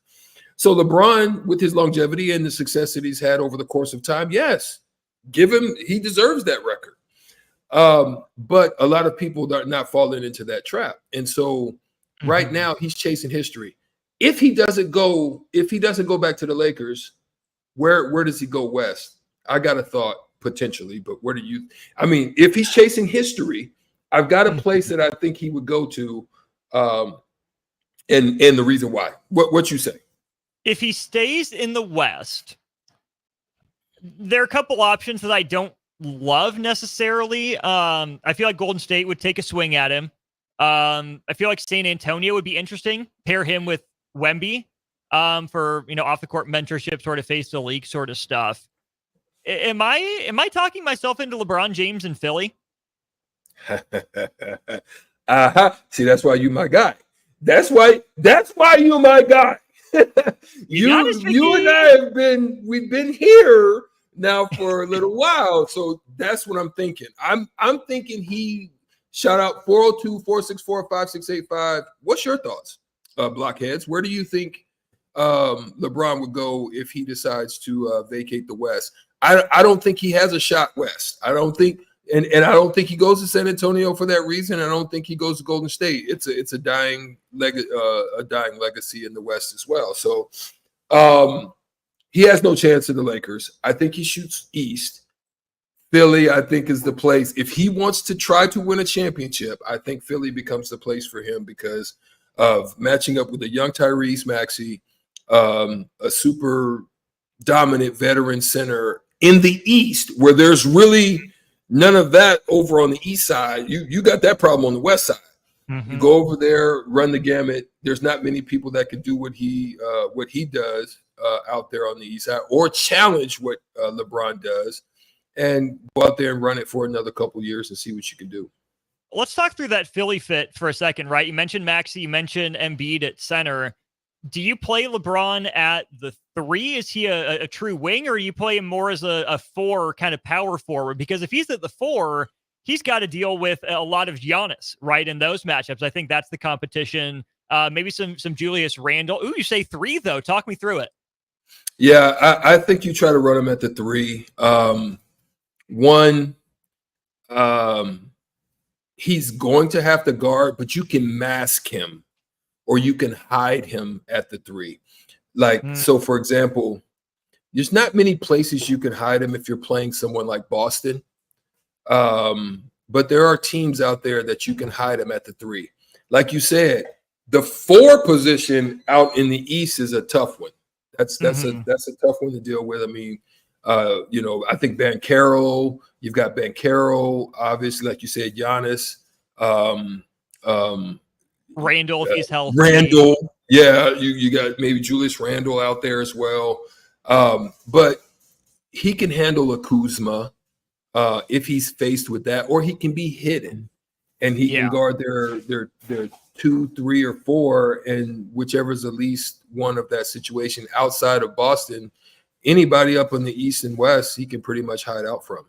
So LeBron, with his longevity and the success that he's had over the course of time, yes, give him, he deserves that record. But a lot of people are not falling into that trap. And so right now he's chasing history. If he doesn't go back to the Lakers, where does he go west? I got a thought potentially, but if he's chasing history, I've got a place that I think he would go to, and the reason why. What you say? If he stays in the West, there are a couple options that I don't love necessarily. I feel like Golden State would take a swing at him. I feel like San Antonio would be interesting. Pair him with Wemby for off the court mentorship, sort of face the league sort of stuff. Am I talking myself into LeBron James in Philly? See, that's why you my guy. That's why you my guy. you and I we've been here now for a little while. So that's what I'm thinking. I'm thinking he shout out 402-464-5685. What's your thoughts, blockheads? Where do you think LeBron would go if he decides to vacate the West? I don't think he has a shot West. I don't think, and I don't think he goes to San Antonio for that reason. I don't think he goes to Golden State. It's a dying legacy in the West as well. So he has no chance in the Lakers. I think he shoots East. Philly, I think, is the place. If he wants to try to win a championship, I think Philly becomes the place for him because of matching up with a young Tyrese Maxey, a super dominant veteran center in the East, where there's really none of that over on the East side. You got that problem on the West side. Mm-hmm. You go over there, run the gamut. There's not many people that can do what he does out there on the East side, or challenge what LeBron does, and go out there and run it for another couple years and see what you can do. Let's talk through that Philly fit for a second, right? You mentioned Maxey, you mentioned Embiid at center. Do you play LeBron at the 3? Is he a true wing, or you play him more as a 4 kind of power forward? Because if he's at the 4, he's got to deal with a lot of Giannis, right, in those matchups. I think that's the competition. Maybe some Julius Randle. Ooh, you say 3, though. Talk me through it. Yeah, I think you try to run him at the 3. He's going to have to guard, but you can mask him or you can hide him at the 3. So for example, there's not many places you can hide him if you're playing someone like Boston. But there are teams out there that you can hide him at the 3. Like you said, the 4 position out in the East is a tough one. That's a tough one to deal with. I mean, I think Banchero, you've got Banchero, obviously, like you said, Giannis, Randall, if he's healthy. Randall, yeah, you got maybe Julius Randle out there as well. But he can handle a Kuzma if he's faced with that, or he can be hidden and he can guard their 2, 3, or 4, and whichever's the least one of that situation. Outside of Boston, anybody up in the East and West, he can pretty much hide out from.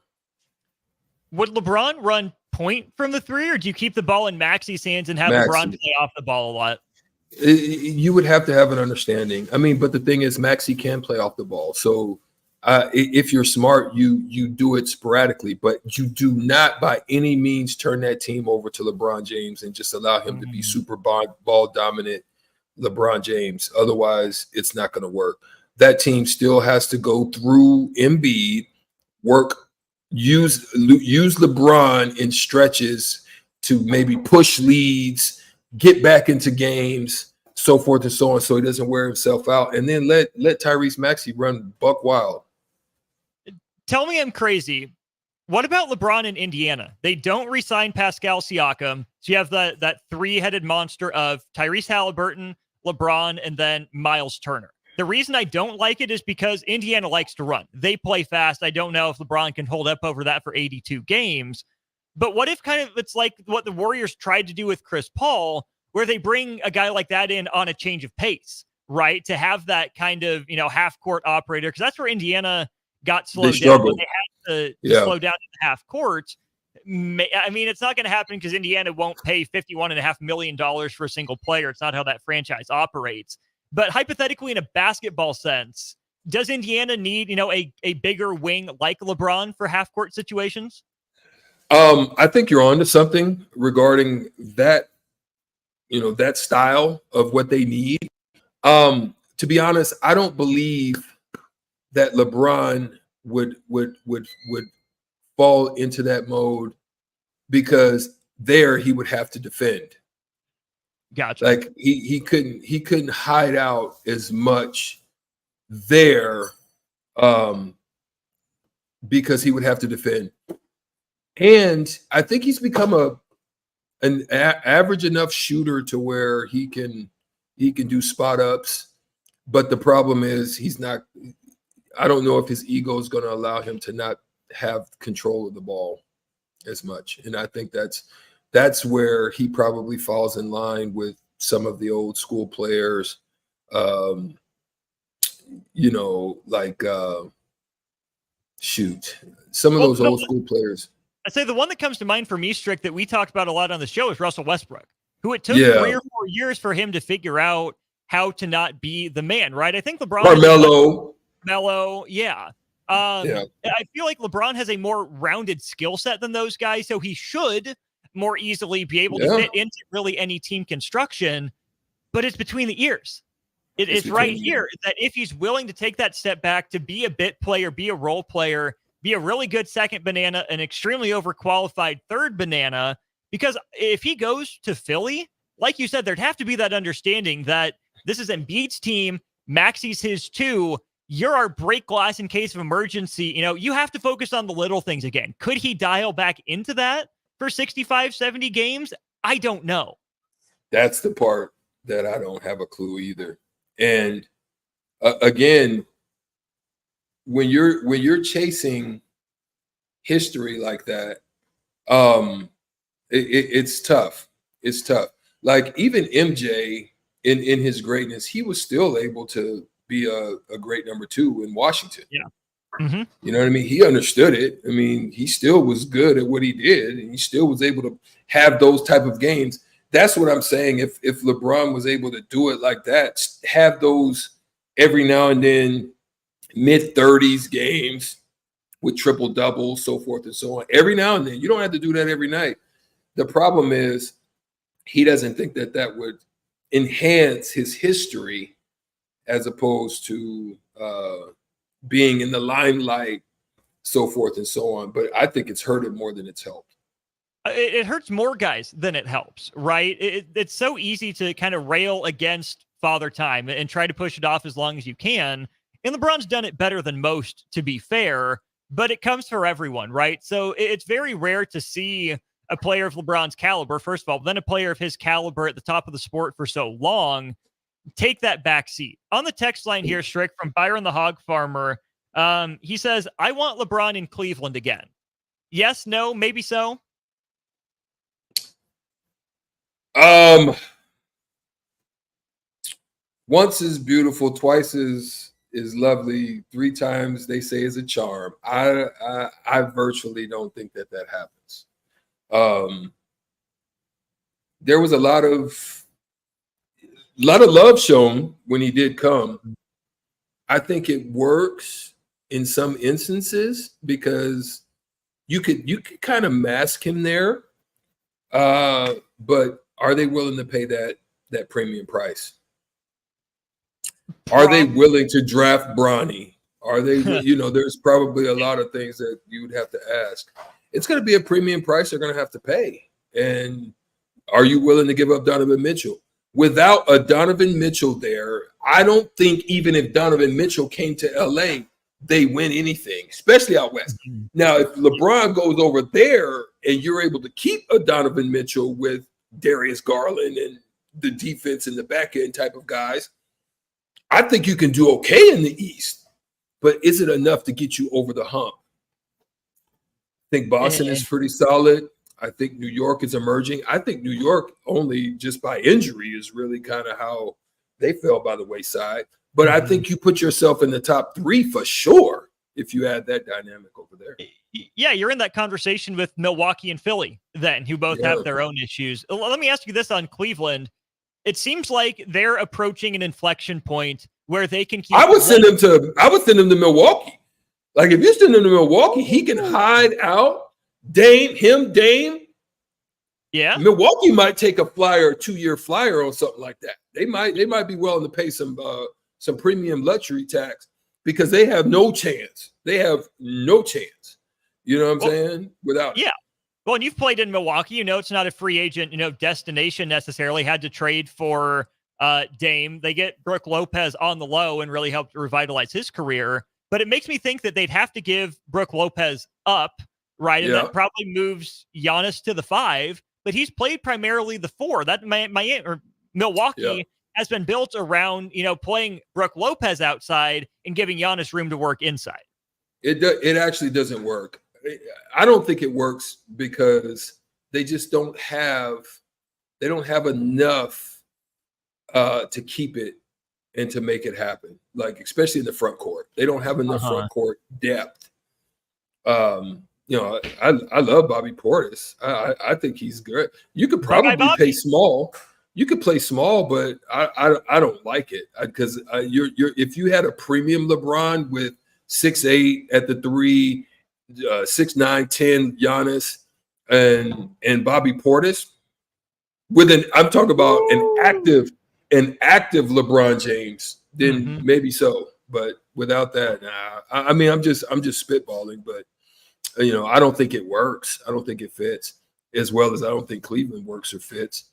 Would LeBron run point from the 3, or do you keep the ball in Maxey's hands and have LeBron play off the ball a lot? You would have to have an understanding. I mean, but the thing is, Maxey can play off the ball. So if you're smart, you do it sporadically, but you do not by any means turn that team over to LeBron James and just allow him to be super ball dominant LeBron James. Otherwise, it's not going to work. That team still has to go through Embiid, use LeBron in stretches to maybe push leads, get back into games, so forth and so on, so he doesn't wear himself out, and then let Tyrese Maxey run buck wild. Tell me I'm crazy. What about LeBron in Indiana? They don't re-sign Pascal Siakam, so you have that 3-headed monster of Tyrese Halliburton, LeBron, and then Miles Turner. The reason I don't like it is because Indiana likes to run. They play fast. I don't know if LeBron can hold up over that for 82 games. But what if it's like what the Warriors tried to do with Chris Paul, where they bring a guy like that in on a change of pace, right? To have that kind of, half-court operator, because that's where Indiana got slowed down. When they had to slow down in the half court. I mean, it's not going to happen because Indiana won't pay $51.5 million for a single player. It's not how that franchise operates. But hypothetically, in a basketball sense, does Indiana need, a bigger wing like LeBron for half-court situations? I think you're on to something regarding that, that style of what they need. To be honest, I don't believe that LeBron would fall into that mode, because there he would have to defend. Gotcha. Like he couldn't hide out as much there, because he would have to defend. And I think he's become an average enough shooter to where he can do spot ups. But the problem is he's not. I don't know if his ego is going to allow him to not have control of the ball. as much. And I think that's where he probably falls in line with some of the old school players, some of those old school players. I'd say the one that comes to mind for me, Strick, that we talked about a lot on the show is Russell Westbrook, who it took 3 or 4 years for him to figure out how to not be the man, right? I think LeBron. Carmelo, yeah. I feel like LeBron has a more rounded skill set than those guys, so he should more easily be able to fit into really any team construction, but it's between the ears. It's right here that if he's willing to take that step back to be a bit player, be a role player, be a really good second banana, an extremely overqualified third banana, because if he goes to Philly, like you said, there'd have to be that understanding that this is Embiid's team, Maxi's his too. You're our break glass in case of emergency. You have to focus on the little things again. Could he dial back into that for 65, 70 games? I don't know. That's the part that I don't have a clue either. And again, when you're chasing history like that, it's tough. It's tough. Like even MJ in his greatness, he was still able to be a great number 2 in Washington. Yeah. Mm-hmm. You know what I mean? He understood it. I mean, he still was good at what he did, and he still was able to have those type of games. That's what I'm saying. If LeBron was able to do it like that, have those every now and then mid-30s games with triple doubles, so forth and so on. Every now and then. You don't have to do that every night. The problem is he doesn't think that would enhance his history as opposed to being in the limelight, so forth and so on. But I think it's hurt him more than it's helped. It hurts more guys than it helps, right? It's so easy to kind of rail against Father Time and try to push it off as long as you can. And LeBron's done it better than most, to be fair, but it comes for everyone, right? So it's very rare to see a player of LeBron's caliber, first of all, then a player of his caliber at the top of the sport for so long take that back seat. On the text line here, Strick, from Byron the Hog Farmer, he says, I want LeBron in Cleveland again. Yes, no, maybe so? Once is beautiful, twice is lovely, 3 times they say is a charm. I virtually don't think that happens. There was a lot of love shown when he did come. I think it works in some instances because you could kind of mask him there. But are they willing to pay that premium price? Are they willing to draft Bronny? Are they, there's probably a lot of things that you would have to ask. It's going to be a premium price they're going to have to pay. And are you willing to give up Donovan Mitchell? Without a Donovan Mitchell there, I don't think even if Donovan Mitchell came to LA, they win anything, especially out west. Now, if LeBron goes over there and you're able to keep a Donovan Mitchell with Darius Garland and the defense and the back end type of guys, I think you can do okay in the East. But is it enough to get you over the hump? I think Boston is pretty solid. I think New York is emerging. I think New York only just by injury is really kind of how they fell by the wayside. But I think you put yourself in the top 3 for sure if you add that dynamic over there. Yeah, you're in that conversation with Milwaukee and Philly then, who both have their own issues. Let me ask you this on Cleveland. It seems like they're approaching an inflection point where they can keep. I would send him to Milwaukee. Like if you send him to Milwaukee, he can hide out. Dame. Yeah. Milwaukee might take a 2-year flyer on something like that. They might be willing to pay some premium luxury tax because they have no chance. They have no chance. You know what I'm saying? Without it. Well, and you've played in Milwaukee, it's not a free agent, destination necessarily. Had to trade for Dame. They get Brook Lopez on the low and really helped revitalize his career. But it makes me think that they'd have to give Brook Lopez up, right? And that probably moves Giannis to the 5. But he's played primarily the 4. That Milwaukee has been built around, playing Brook Lopez outside and giving Giannis room to work inside. It actually doesn't work. I don't think it works because they just don't have enough to keep it and to make it happen. Like especially in the front court, they don't have enough front court depth. I love Bobby Portis. I think he's good. You could probably pay small. You could play small, but I don't like it because you're if you had a premium LeBron with 6'8" at the 3, 6'9", 10 Giannis and Bobby Portis I'm talking about an active LeBron James, then maybe so. But without that, nah. I mean, I'm just spitballing, but I don't think it works. I don't think it fits as well as I don't think Cleveland works or fits.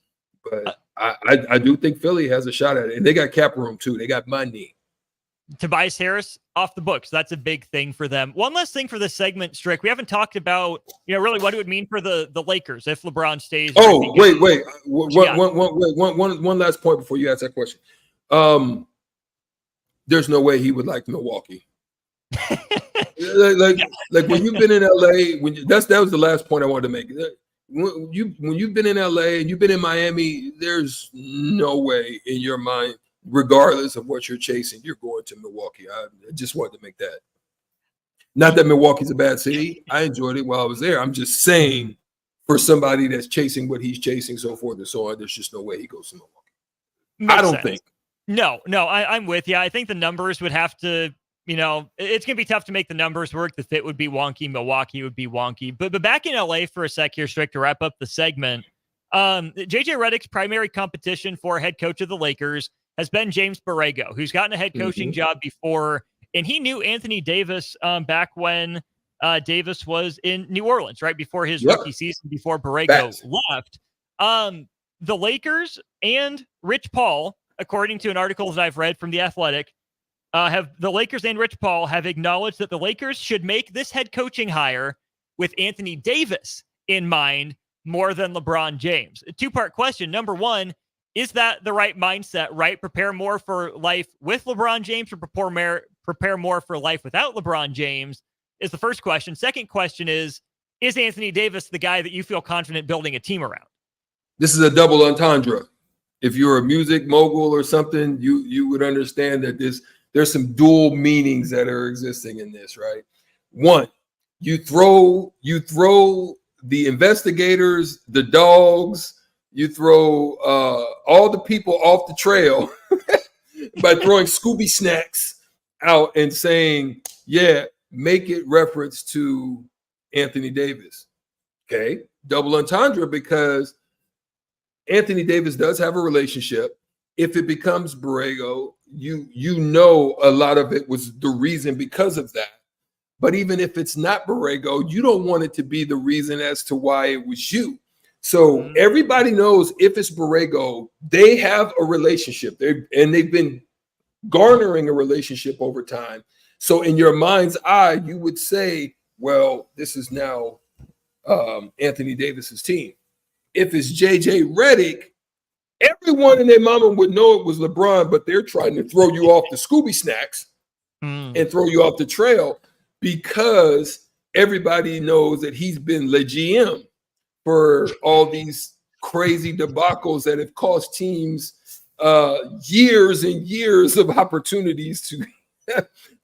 But I do think Philly has a shot at it. And they got cap room too. They got money. Tobias Harris off the books. That's a big thing for them. One last thing for this segment, Strick. We haven't talked about, really what it would mean for the Lakers if LeBron stays. Oh, wait. One last point before you ask that question. There's no way he would like Milwaukee. like when you've been in LA, that was the last point I wanted to make. When you've been in LA and you've been in Miami, there's no way in your mind, regardless of what you're chasing, you're going to Milwaukee. I just wanted to make that. Not that Milwaukee's a bad city. I enjoyed it while I was there. I'm just saying for somebody that's chasing what he's chasing, so forth and so on, there's just no way he goes to Milwaukee. I don't think. No, I'm with you. I think the numbers would have to, it's going to be tough to make the numbers work. The fit would be wonky. Milwaukee would be wonky. But back in LA for a sec here, Strick, to wrap up the segment. JJ Redick's primary competition for head coach of the Lakers has been James Borrego, who's gotten a head coaching job before. And he knew Anthony Davis back when Davis was in New Orleans, right before his rookie season, before Borrego left. The Lakers and Rich Paul, according to an article that I've read from The Athletic, the Lakers and Rich Paul have acknowledged that the Lakers should make this head coaching hire with Anthony Davis in mind more than LeBron James. A two-part question. Number one, is that the right mindset, right? Prepare more for life with LeBron James or prepare more for life without LeBron James is the first question. Second question is Anthony Davis the guy that you feel confident building a team around? This is a double entendre. If you're a music mogul or something, you would understand that there's some dual meanings that are existing in this, right? One, you throw the investigators, the dogs, you throw all the people off the trail by throwing Scooby snacks out and saying, make it reference to Anthony Davis. Okay, double entendre because Anthony Davis does have a relationship. If it becomes Borrego, you know a lot of it was the reason because of that. But even if it's not Borrego, you don't want it to be the reason as to why it was you. So everybody knows if it's Borrego, they have a relationship. They've been garnering a relationship over time. So in your mind's eye, you would say, well, this is now Anthony Davis's team. If it's JJ Redick, everyone and their mama would know it was LeBron, but they're trying to throw you off the Scooby snacks and throw you off the trail because everybody knows that he's been le GM for all these crazy debacles that have cost teams years and years of opportunities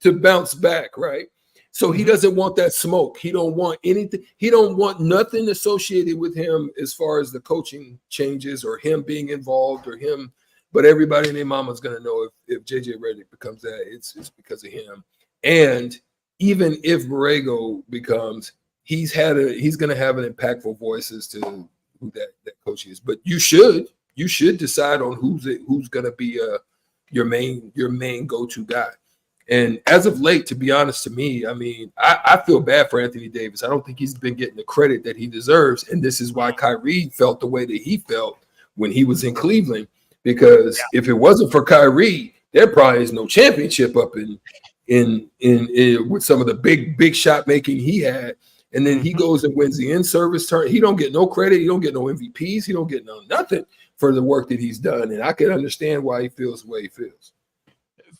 to bounce back, right? So he doesn't want that smoke. He don't want anything. He don't want nothing associated with him as far as the coaching changes or him being involved or him. But everybody and their mama's going to know if JJ Redick becomes that, it's because of him. And even if Borrego becomes, he's going to have an impactful voice as to who that coach is. But you should decide on who's going to be your main go-to guy. And as of late, to be honest to me, I mean, I feel bad for Anthony Davis. I don't think he's been getting the credit that he deserves. And this is why Kyrie felt the way that he felt when he was in Cleveland. Because if it wasn't for Kyrie, there probably is no championship up in with some of the big shot making he had. And then he goes and wins the in-service turn. He don't get no credit. He don't get no MVPs. He don't get nothing for the work that he's done. And I can understand why he feels the way he feels.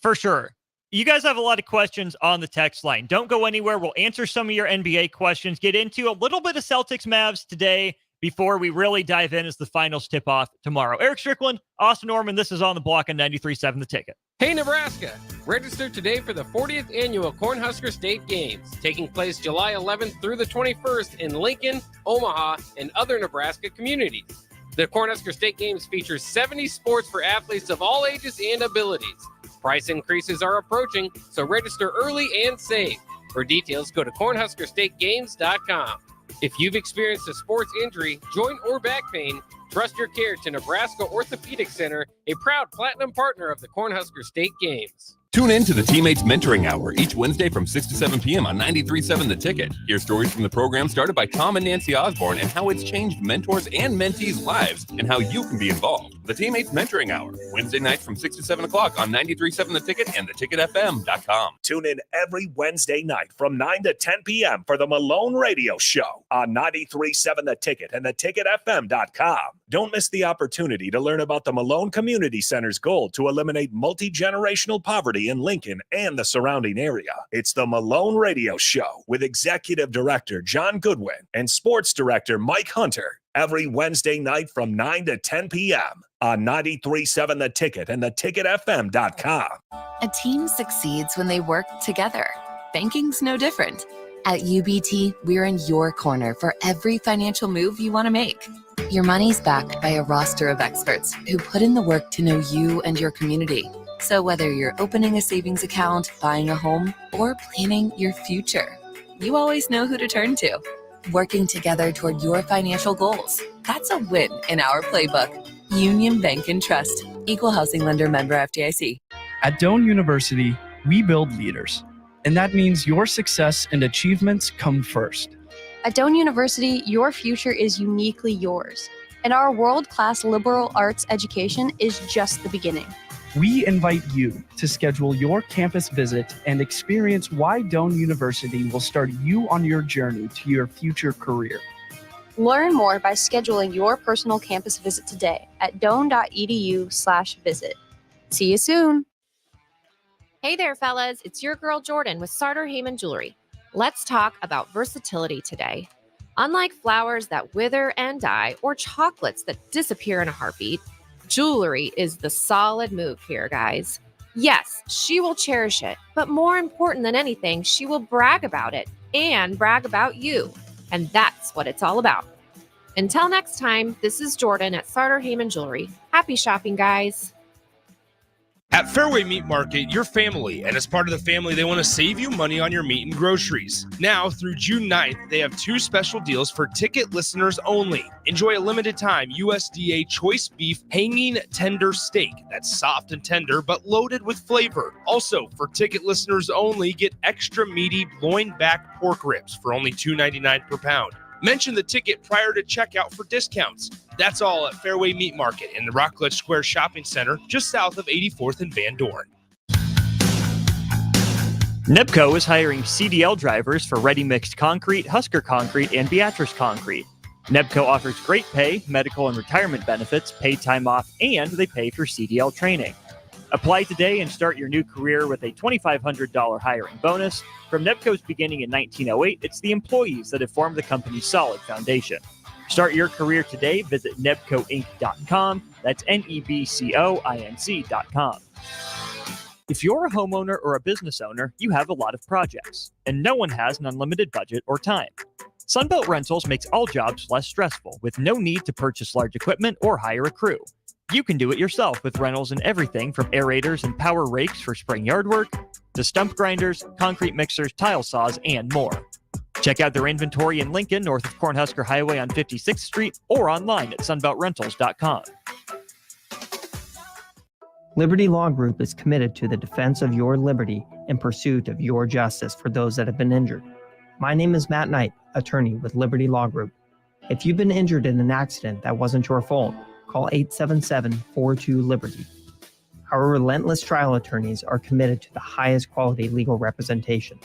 For sure. You guys have a lot of questions on the text line. Don't go anywhere. We'll answer some of your NBA questions, get into a little bit of Celtics Mavs today before we really dive in as the finals tip off tomorrow. Erick Strickland, Austin Norman, this is On the Block on 93.7 The Ticket. Hey, Nebraska! Register today for the 40th annual Cornhusker State Games, taking place July 11th through the 21st in Lincoln, Omaha, and other Nebraska communities. The Cornhusker State Games features 70 sports for athletes of all ages and abilities. Price increases are approaching, so register early and save. For details, go to cornhuskerstategames.com. If you've experienced a sports injury, joint or back pain, trust your care to Nebraska Orthopedic Center, a proud platinum partner of the Cornhusker State Games. Tune in to the Teammates Mentoring Hour each Wednesday from 6 to 7 p.m. on 93.7 The Ticket. Hear stories from the program started by Tom and Nancy Osborne and how it's changed mentors and mentees' lives and how you can be involved. The Teammates Mentoring Hour, Wednesday nights from 6 to 7 o'clock on 93.7 The Ticket and theticketfm.com. Tune in every Wednesday night from 9 to 10 p.m. for the Malone Radio Show on 93.7 The Ticket and theticketfm.com. Don't miss the opportunity to learn about the Malone Community Center's goal to eliminate multi-generational poverty in Lincoln and the surrounding area. It's the Malone Radio Show with Executive Director John Goodwin and Sports Director Mike Hunter every Wednesday night from 9 to 10 p.m. on 93.7 The Ticket and theticketfm.com. A team succeeds when they work together. Banking's no different. At UBT, we're in your corner for every financial move you want to make. Your money's backed by a roster of experts who put in the work to know you and your community. So whether you're opening a savings account, buying a home, or planning your future, you always know who to turn to. Working together toward your financial goals. That's a win in our playbook. Union Bank and Trust. Equal housing lender, member FDIC. At Doane University, we build leaders. And that means your success and achievements come first. At Doane University, your future is uniquely yours. And our world-class liberal arts education is just the beginning. We invite you to schedule your campus visit and experience why Doane University will start you on your journey to your future career. Learn more by scheduling your personal campus visit today at doane.edu/visit. See you soon. Hey there, fellas. It's your girl Jordan with Sartor Heyman Jewelry. Let's talk about versatility today. Unlike flowers that wither and die or chocolates that disappear in a heartbeat, jewelry is the solid move here, guys. Yes, she will cherish it, but more important than anything, she will brag about it and brag about you. And that's what it's all about. Until next time, this is Jordan at Sartor Heyman Jewelry. Happy shopping, guys. At Fairway Meat Market, you're family, and as part of the family, they want to save you money on your meat and groceries. Now, through June 9th, they have 2 special deals for ticket listeners only. Enjoy a limited time USDA choice beef hanging tender steak that's soft and tender, but loaded with flavor. Also, for ticket listeners only, get extra meaty loin back pork ribs for only $2.99 per pound. Mention the ticket prior to checkout for discounts. That's all at Fairway Meat Market in the Rockledge Square Shopping Center, just south of 84th and Van Dorn. NEPCO is hiring CDL drivers for ready mixed concrete, Husker Concrete, and Beatrice Concrete. NEPCO offers great pay, medical and retirement benefits, paid time off, and they pay for CDL training. Apply today and start your new career with a $2,500 hiring bonus. From NEPCO's beginning in 1908, it's the employees that have formed the company's solid foundation. Start your career today. Visit nebcoinc.com. That's NEBCOINC.com. If you're a homeowner or a business owner, you have a lot of projects, and no one has an unlimited budget or time. Sunbelt Rentals makes all jobs less stressful with no need to purchase large equipment or hire a crew. You can do it yourself with rentals and everything from aerators and power rakes for spring yard work to stump grinders, concrete mixers, tile saws, and more. Check out their inventory in Lincoln, north of Cornhusker Highway on 56th Street, or online at sunbeltrentals.com. Liberty Law Group is committed to the defense of your liberty and pursuit of your justice for those that have been injured. My name is Matt Knight, attorney with Liberty Law Group. If you've been injured in an accident that wasn't your fault, call 877-42-LIBERTY. Our relentless trial attorneys are committed to the highest quality legal representation.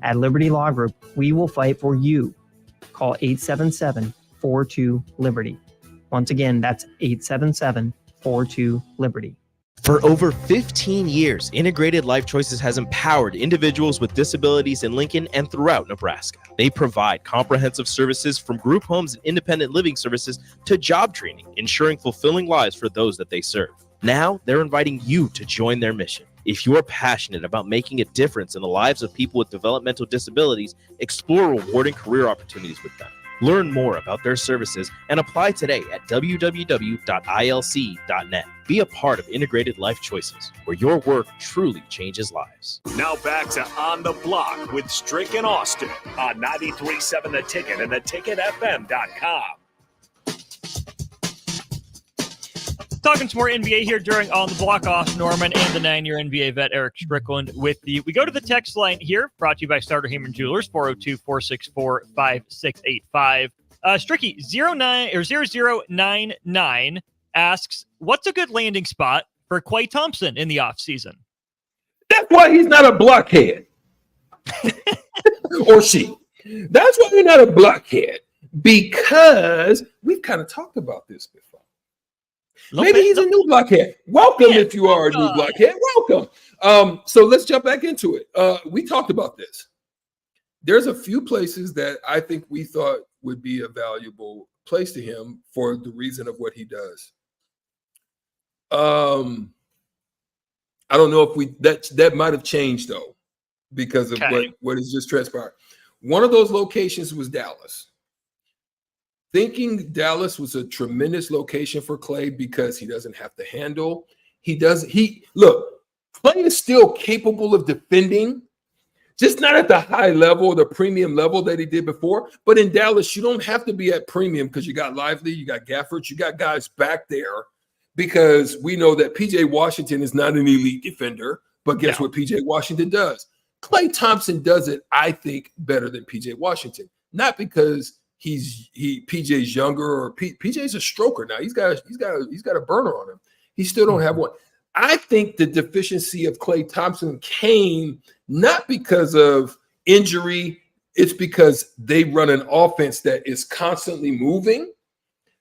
At Liberty Law Group, we will fight for you. Call 877-42-LIBERTY. Once again, that's 877-42-LIBERTY. For over 15 years, Integrated Life Choices has empowered individuals with disabilities in Lincoln and throughout Nebraska. They provide comprehensive services from group homes and independent living services to job training, ensuring fulfilling lives for those that they serve. Now, they're inviting you to join their mission. If you're passionate about making a difference in the lives of people with developmental disabilities, explore rewarding career opportunities with them. Learn more about their services and apply today at www.ilc.net. Be a part of Integrated Life Choices, where your work truly changes lives. Now back to On the Block with Strick and Austin on 93.7 The Ticket and theticketfm.com. Talking some more NBA here during On the Block. Off Norman and the 9-year NBA vet Erick Strickland with you. We go to the text line here, brought to you by Starter Heyman Jewelers, 402-464-5685. Stricky 0099 asks, what's a good landing spot for Klay Thompson in the offseason? That's why he's not a blockhead. Or she. That's why you're not a blockhead. Because we've kind of talked about this before. Maybe he's a new blockhead. Welcome if you are a new blockhead. Welcome. So let's jump back into it. We talked about this. There's a few places that I think we thought would be a valuable place to him for the reason of what he does. I don't know if that might have changed though, because of what has just transpired. One of those locations was Dallas. Thinking Dallas was a tremendous location for Klay because he doesn't have to handle. Look, Klay is still capable of defending, just not at the high level, the premium level that he did before. But in Dallas, you don't have to be at premium because you got Lively, you got Gafford, you got guys back there, because we know that PJ Washington is not an elite defender, but guess what PJ Washington does? Klay Thompson does it, I think, better than PJ Washington. Not because PJ's younger, or PJ's a stroker now. He's got a burner on him. He still don't have one. I think the deficiency of Klay Thompson came not because of injury. It's because they run an offense that is constantly moving.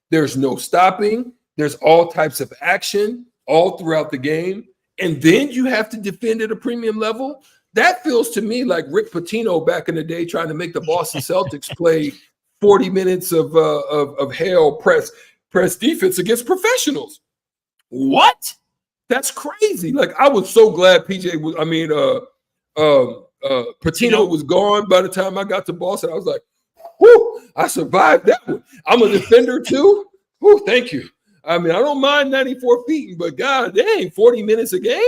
There's no stopping. There's all types of action all throughout the game. And then you have to defend at a premium level. That feels to me like Rick Pitino back in the day trying to make the Boston Celtics play 40 minutes of hell press defense against professionals. What? That's crazy. Like, I was so glad Pitino was gone by the time I got to Boston. I was like, whoo, I survived that one. I'm a defender too. Whoo, thank you. I mean, I don't mind 94 feet, but God dang, 40 minutes a game?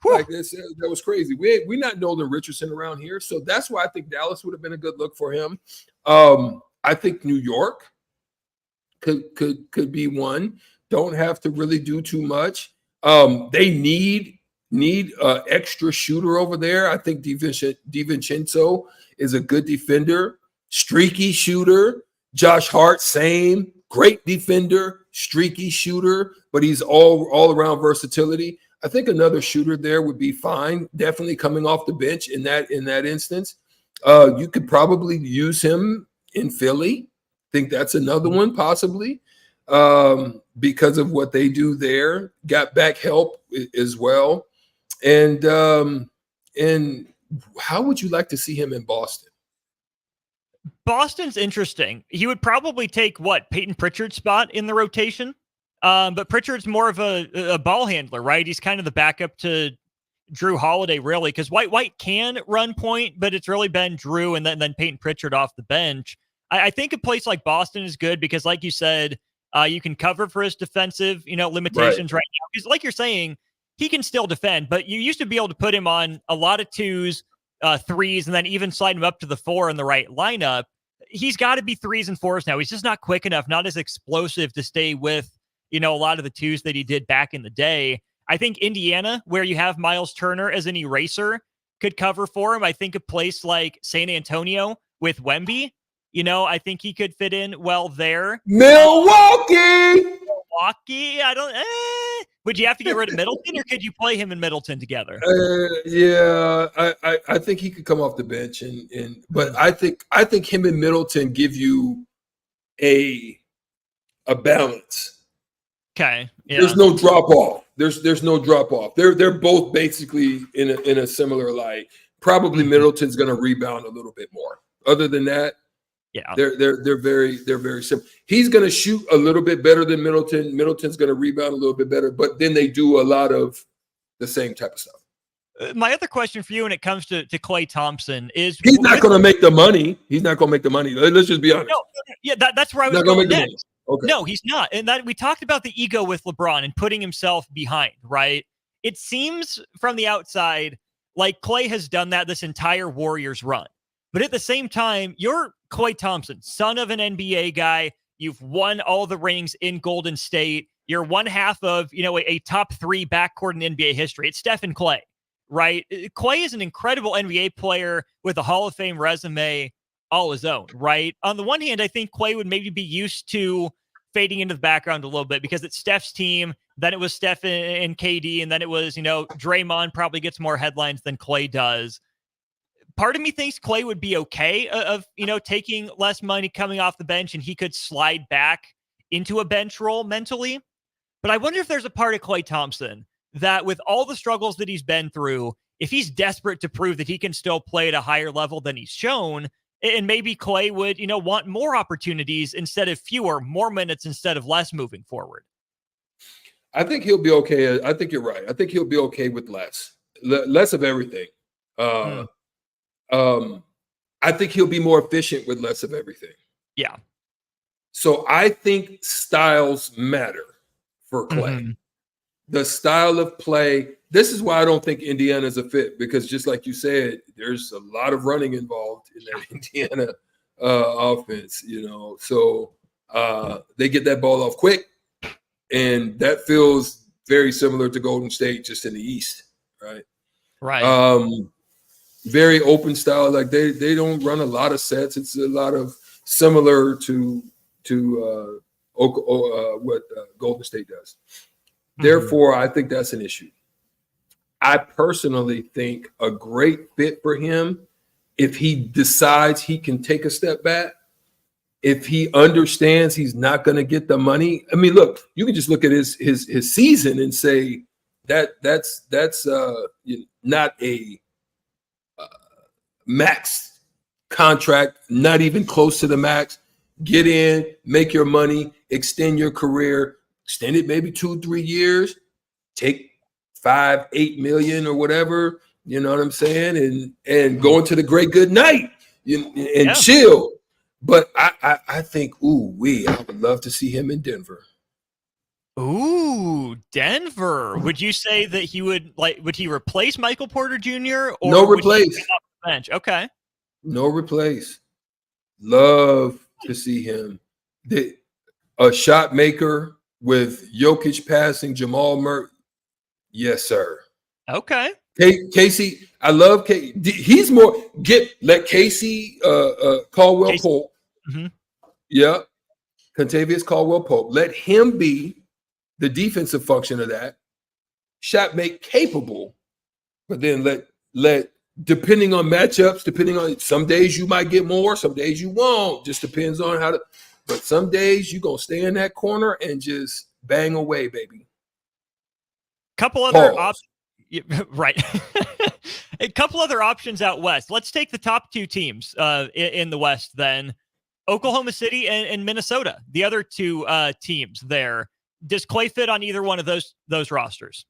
Like this, that was crazy. We're not Nolan Richardson around here. So that's why I think Dallas would have been a good look for him. I think New York could be one. Don't have to really do too much. They need extra shooter over there. I think DiVincenzo is a good defender, streaky shooter. Josh Hart, same, great defender, streaky shooter, but he's all around versatility. I think another shooter there would be fine. Definitely coming off the bench in that instance. You could probably use him in Philly. Think that's another one possibly, because of what they do there. Got back help as well. And how would you like to see him in Boston? Boston's interesting. He would probably take Peyton Pritchard's spot in the rotation. But Pritchard's more of a ball handler, right? He's kind of the backup to Drew Holiday, really, because White can run point, but it's really been Drew and then Peyton Pritchard off the bench. I think a place like Boston is good because, like you said, you can cover for his defensive, limitations right now. Because, like you're saying, he can still defend, but you used to be able to put him on a lot of twos, threes, and then even slide him up to the four in the right lineup. He's got to be threes and fours now. He's just not quick enough, not as explosive to stay with, a lot of the twos that he did back in the day. I think Indiana, where you have Miles Turner as an eraser, could cover for him. I think a place like San Antonio with Wemby, I think he could fit in well there. Milwaukee! Would you have to get rid of Middleton, or could you play him and Middleton together? Yeah, I think he could come off the bench, but I think him and Middleton give you a balance. Okay. Yeah. There's no drop off. There's no drop off. They're both basically in a similar light. Probably Middleton's going to rebound a little bit more. Other than that, yeah, they're very similar. He's going to shoot a little bit better than Middleton. Middleton's going to rebound a little bit better, but then they do a lot of the same type of stuff. My other question for you when it comes to Klay Thompson is he's not going to make the money. He's not going to make the money. Let's just be honest. No, yeah, that's where I was going next. Okay. No, he's not. And that we talked about the ego with LeBron and putting himself behind, right? It seems from the outside like Klay has done that this entire Warriors run. But at the same time, you're Klay Thompson, son of an NBA guy. You've won all the rings in Golden State. You're one half of, a top 3 backcourt in NBA history. It's Steph and Klay, right? Klay is an incredible NBA player with a Hall of Fame resume all his own, right? On the one hand, I think Klay would maybe be used to fading into the background a little bit because it's Steph's team. Then it was Steph and KD, and then it was, Draymond probably gets more headlines than Klay does. Part of me thinks Klay would be okay of taking less money coming off the bench, and he could slide back into a bench role mentally. But I wonder if there's a part of Klay Thompson that with all the struggles that he's been through, if he's desperate to prove that he can still play at a higher level than he's shown, and maybe Klay would, want more opportunities instead of fewer, more minutes instead of less moving forward. I think he'll be okay. I think you're right. I think he'll be okay with less of everything. I think he'll be more efficient with less of everything. Yeah. So I think styles matter for Klay. Mm-hmm. The style of play. This is why I don't think Indiana's a fit, because just like you said, there's a lot of running involved in that Indiana offense, So they get that ball off quick, and that feels very similar to Golden State, just in the East, right? Right. Very open style. Like they don't run a lot of sets. It's a lot of similar to what Golden State does. Therefore, I think that's an issue. I personally think a great fit for him, if he decides he can take a step back, if he understands he's not going to get the money. I mean, look, you can just look at his season and say that's not a max contract, not even close to the max. Get in, make your money, extend your career, extend it maybe 2-3 years, take $5-8 million or whatever, you know what I'm saying, and go into the great good night and chill. But I think, I would love to see him in Denver. Ooh, Denver. Would you say that he would he replace Michael Porter Jr. or no replace? Bench? Okay. No replace. Love to see him. A shot maker with Jokic passing, Jamal Murray. Yes, sir. Okay. Casey, I love Casey. He's more let Casey Caldwell Pope. Mm-hmm. Yeah. Contavious Caldwell Pope. Let him be the defensive function of that. Shot make capable, but then let depending on matchups, depending on some days you might get more, some days you won't. Just depends on but some days you're gonna stay in that corner and just bang away, baby. Couple other options. Right. A couple other options out west. Let's take the top 2 teams in the West then. Oklahoma City and Minnesota, the other 2 teams there. Does Klay fit on either one of those rosters?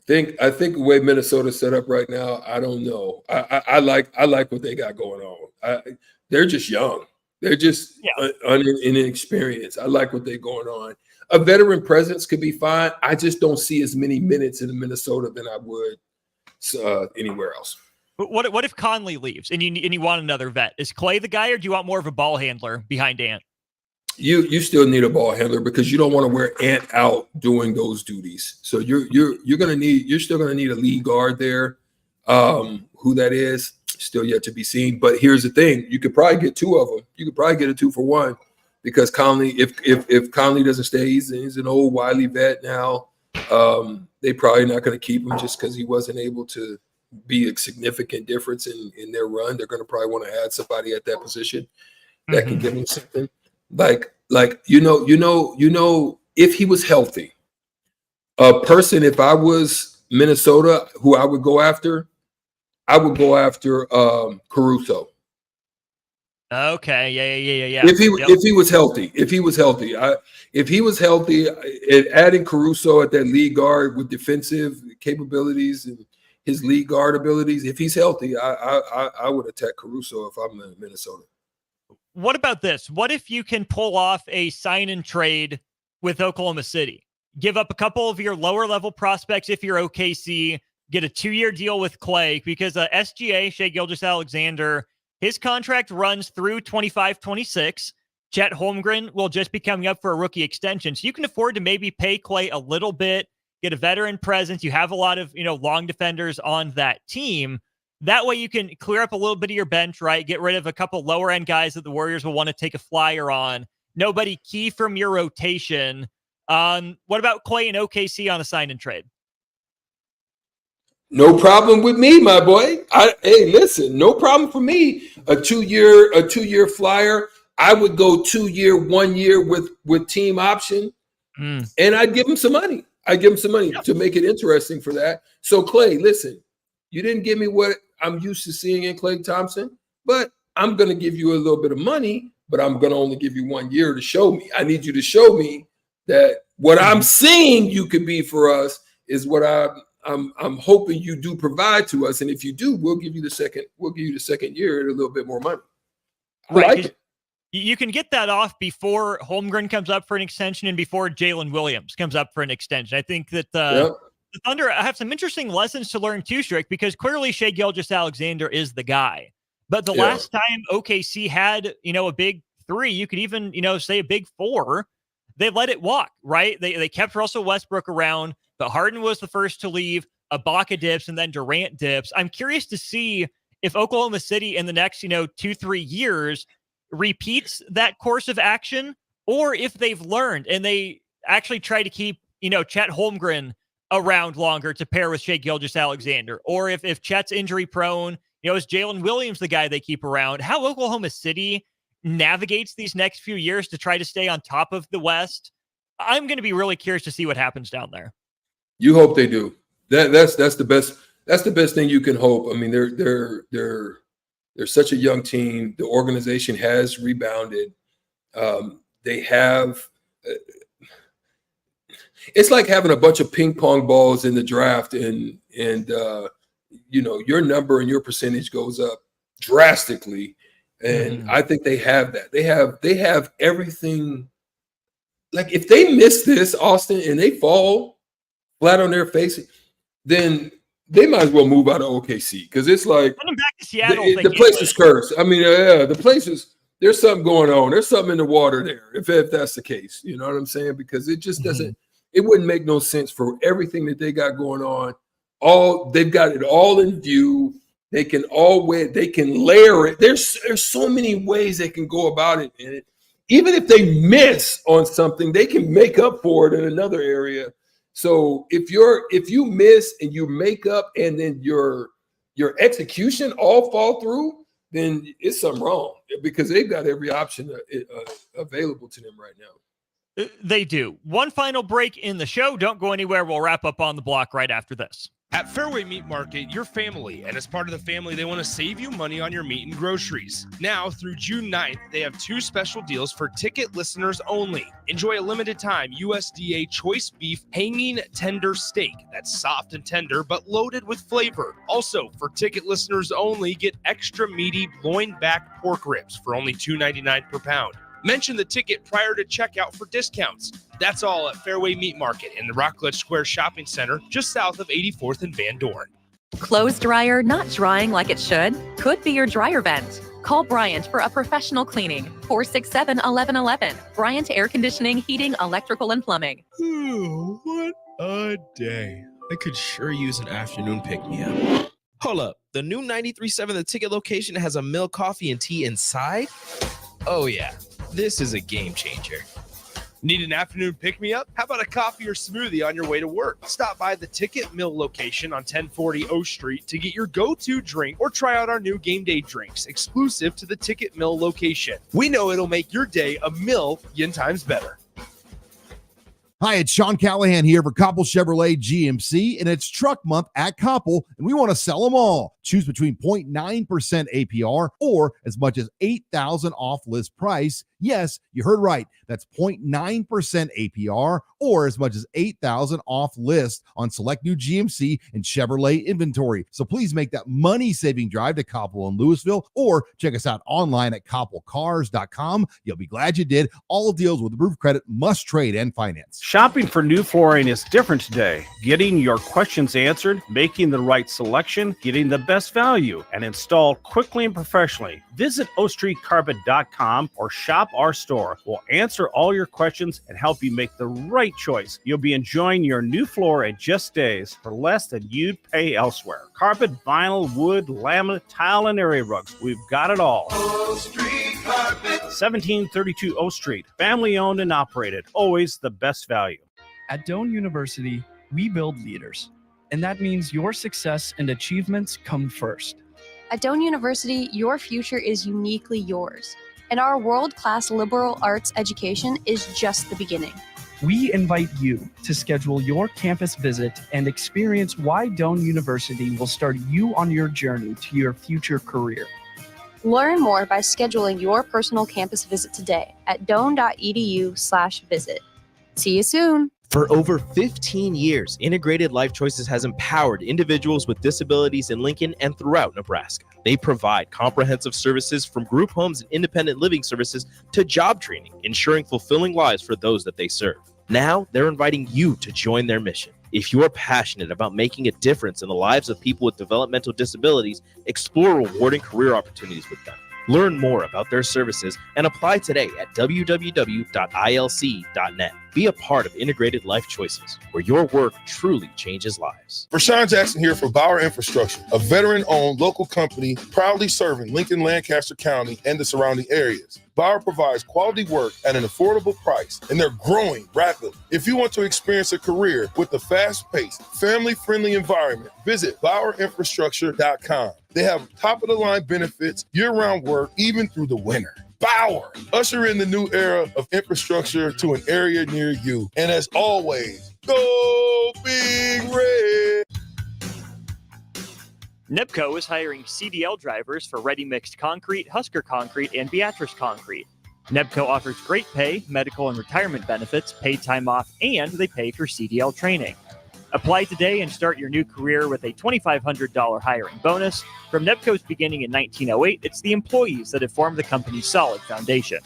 I think the way Minnesota's set up right now, I don't know. I like what they got going on. They're just young. They're just inexperienced. I like what they're going on. A veteran presence could be fine. I just don't see as many minutes in Minnesota than I would anywhere else. But what if Conley leaves and you want another vet? Is Klay the guy, or do you want more of a ball handler behind Ant? You still need a ball handler because you don't want to wear Ant out doing those duties. So you're still gonna need a lead guard there. Who that is, still yet to be seen. But here's the thing: you could probably get 2 of them. You could probably get a 2-for-1 because Conley, if Conley doesn't stay, he's an old wily vet now. They probably not going to keep him just because he wasn't able to be a significant difference in their run. They're going to probably want to add somebody at that position that can give him something. Like if he was healthy, A person, if I was Minnesota, who I would go after Caruso. Okay, yeah. If he was healthy, if he was healthy, adding Caruso at that lead guard with defensive capabilities and his lead guard abilities, if he's healthy, I would attack Caruso if I'm in Minnesota. What about this? What if you can pull off a sign and trade with Oklahoma City? Give up a couple of your lower level prospects if you're OKC, get a 2-year deal with Clay, because SGA, Shai Gilgeous-Alexander, his contract runs through 25-26. Chet Holmgren will just be coming up for a rookie extension. So you can afford to maybe pay Clay a little bit, get a veteran presence. You have a lot of, long defenders on that team. That way you can clear up a little bit of your bench, right? Get rid of a couple lower end guys that the Warriors will want to take a flyer on. Nobody key from your rotation. What about Clay and OKC on a sign and trade? No problem with me, my boy. Hey, listen, no problem for me. A two-year flyer. I would go 2 year, 1 year with team option, and I'd give him some money. To make it interesting for that. So Clay, listen, you didn't give me what I'm used to seeing in Klay Thompson, but I'm going to give you a little bit of money, but I'm going to only give you 1 year to show me. I need you to show me that what I'm seeing you could be for us is what I'm hoping you do provide to us. And if you do, we'll give you the second year at a little bit more money. Right. You can get that off before Holmgren comes up for an extension and before Jalen Williams comes up for an extension. I think that the Thunder have some interesting lessons to learn too, Strick, because clearly Shai Gilgeous-Alexander is the guy. But the last time OKC had, a big three, you could even, say a big four, they let it walk, right? They kept Russell Westbrook around, but Harden was the first to leave, Ibaka dips, and then Durant dips. I'm curious to see if Oklahoma City in the next, 2-3 years repeats that course of action, or if they've learned and they actually try to keep, Chet Holmgren around longer to pair with Shai Gilgeous-Alexander, or if Chet's injury prone, is Jalen Williams the guy they keep around? How Oklahoma City navigates these next few years to try to stay on top of the West, I'm going to be really curious to see what happens down there. You hope they do. That's the best. That's the best thing you can hope. I mean, they're such a young team. The organization has rebounded. They have. It's like having a bunch of ping pong balls in the draft, and your number and your percentage goes up drastically. And I think they have that. They have everything. Like if they miss this, Austin, and they fall flat on their face, then they might as well move out of OKC, because it's like coming back to Seattle. The place is cursed. I mean, the place is. There's something going on. There's something in the water there. If that's the case, you know what I'm saying? Because it just doesn't. It wouldn't make no sense for everything that they got going on. They've got it all in view. They can layer it. There's so many ways they can go about it. And even if they miss on something, they can make up for it in another area. So if you miss and you make up, and then your execution all fall through, then it's something wrong, because they've got every option available to them right now. They do. One final break in the show. Don't go anywhere. We'll wrap up On the Block right after this. At Fairway Meat Market, your family, and as part of the family, they want to save you money on your meat and groceries. Now, through June 9th, they have 2 special deals for ticket listeners only. Enjoy a limited time USDA choice beef hanging tender steak that's soft and tender, but loaded with flavor. Also, for ticket listeners only, get extra meaty loin back pork ribs for only $2.99 per pound. Mention the ticket prior to checkout for discounts. That's all at Fairway Meat Market in the Rockledge Square Shopping Center, just south of 84th and Van Dorn. Clothes dryer not drying like it should? Could be your dryer vent. Call Bryant for a professional cleaning. 467-1111. Bryant Air Conditioning, Heating, Electrical, and Plumbing. Ooh, what a day. I could sure use an afternoon pick-me-up. Hold up. The new 93.7 The Ticket location has a milk, coffee, and tea inside? Oh, yeah. This is a game changer. Need an afternoon pick-me-up? How about a coffee or smoothie on your way to work? Stop by the Ticket Mill location on 1040 O Street to get your go-to drink, or try out our new game day drinks exclusive to the Ticket Mill location. We know it'll make your day a million times better. Hi, it's Sean Callahan here for Koppel Chevrolet GMC, and it's truck month at Koppel, and we want to sell them all. Choose between 0.9% APR or as much as $8,000 off list price. Yes, you heard right. That's 0.9% APR or as much as $8,000 off list on select new GMC and Chevrolet inventory. So please make that money-saving drive to Koppel in Louisville or check us out online at koppelcars.com. You'll be glad you did. All deals with approved credit must trade and finance. Shopping for new flooring is different today. Getting your questions answered, making the right selection, getting the best value, and installed quickly and professionally. Visit ostreetcarpet.com or shop our store. We'll answer all your questions and help you make the right choice. You'll be enjoying your new floor in just days for less than you'd pay elsewhere. Carpet, vinyl, wood, laminate, tile, and area rugs. We've got it all. O Street Carpet. 1732 O Street. Family owned and operated. Always the best value. At Doane University, we build leaders, and that means your success and achievements come first. At Doane University, your future is uniquely yours, and our world-class liberal arts education is just the beginning. We invite you to schedule your campus visit and experience why Doane University will start you on your journey to your future career. Learn more by scheduling your personal campus visit today at doane.edu/visit. See you soon. For over 15 years, Integrated Life Choices has empowered individuals with disabilities in Lincoln and throughout Nebraska. They provide comprehensive services from group homes and independent living services to job training, ensuring fulfilling lives for those that they serve. Now, they're inviting you to join their mission. If you are passionate about making a difference in the lives of people with developmental disabilities, explore rewarding career opportunities with them. Learn more about their services and apply today at www.ilc.net. Be a part of Integrated Life Choices, where your work truly changes lives. Rashawn Jackson here for Bauer Infrastructure, a veteran-owned local company proudly serving Lincoln, Lancaster County, and the surrounding areas. Bauer provides quality work at an affordable price, and they're growing rapidly. If you want to experience a career with a fast-paced, family-friendly environment, visit BauerInfrastructure.com. They have top-of-the-line benefits, year-round work, even through the winter. Bauer, usher in the new era of infrastructure to an area near you. And as always, go Big Red. NEPCO is hiring CDL drivers for Ready Mixed Concrete, Husker Concrete, and Beatrice Concrete. NEPCO offers great pay, medical and retirement benefits, paid time off, and they pay for CDL training. Apply today and start your new career with a $2,500 hiring bonus. From NEPCO's beginning in 1908, it's the employees that have formed the company's solid foundation.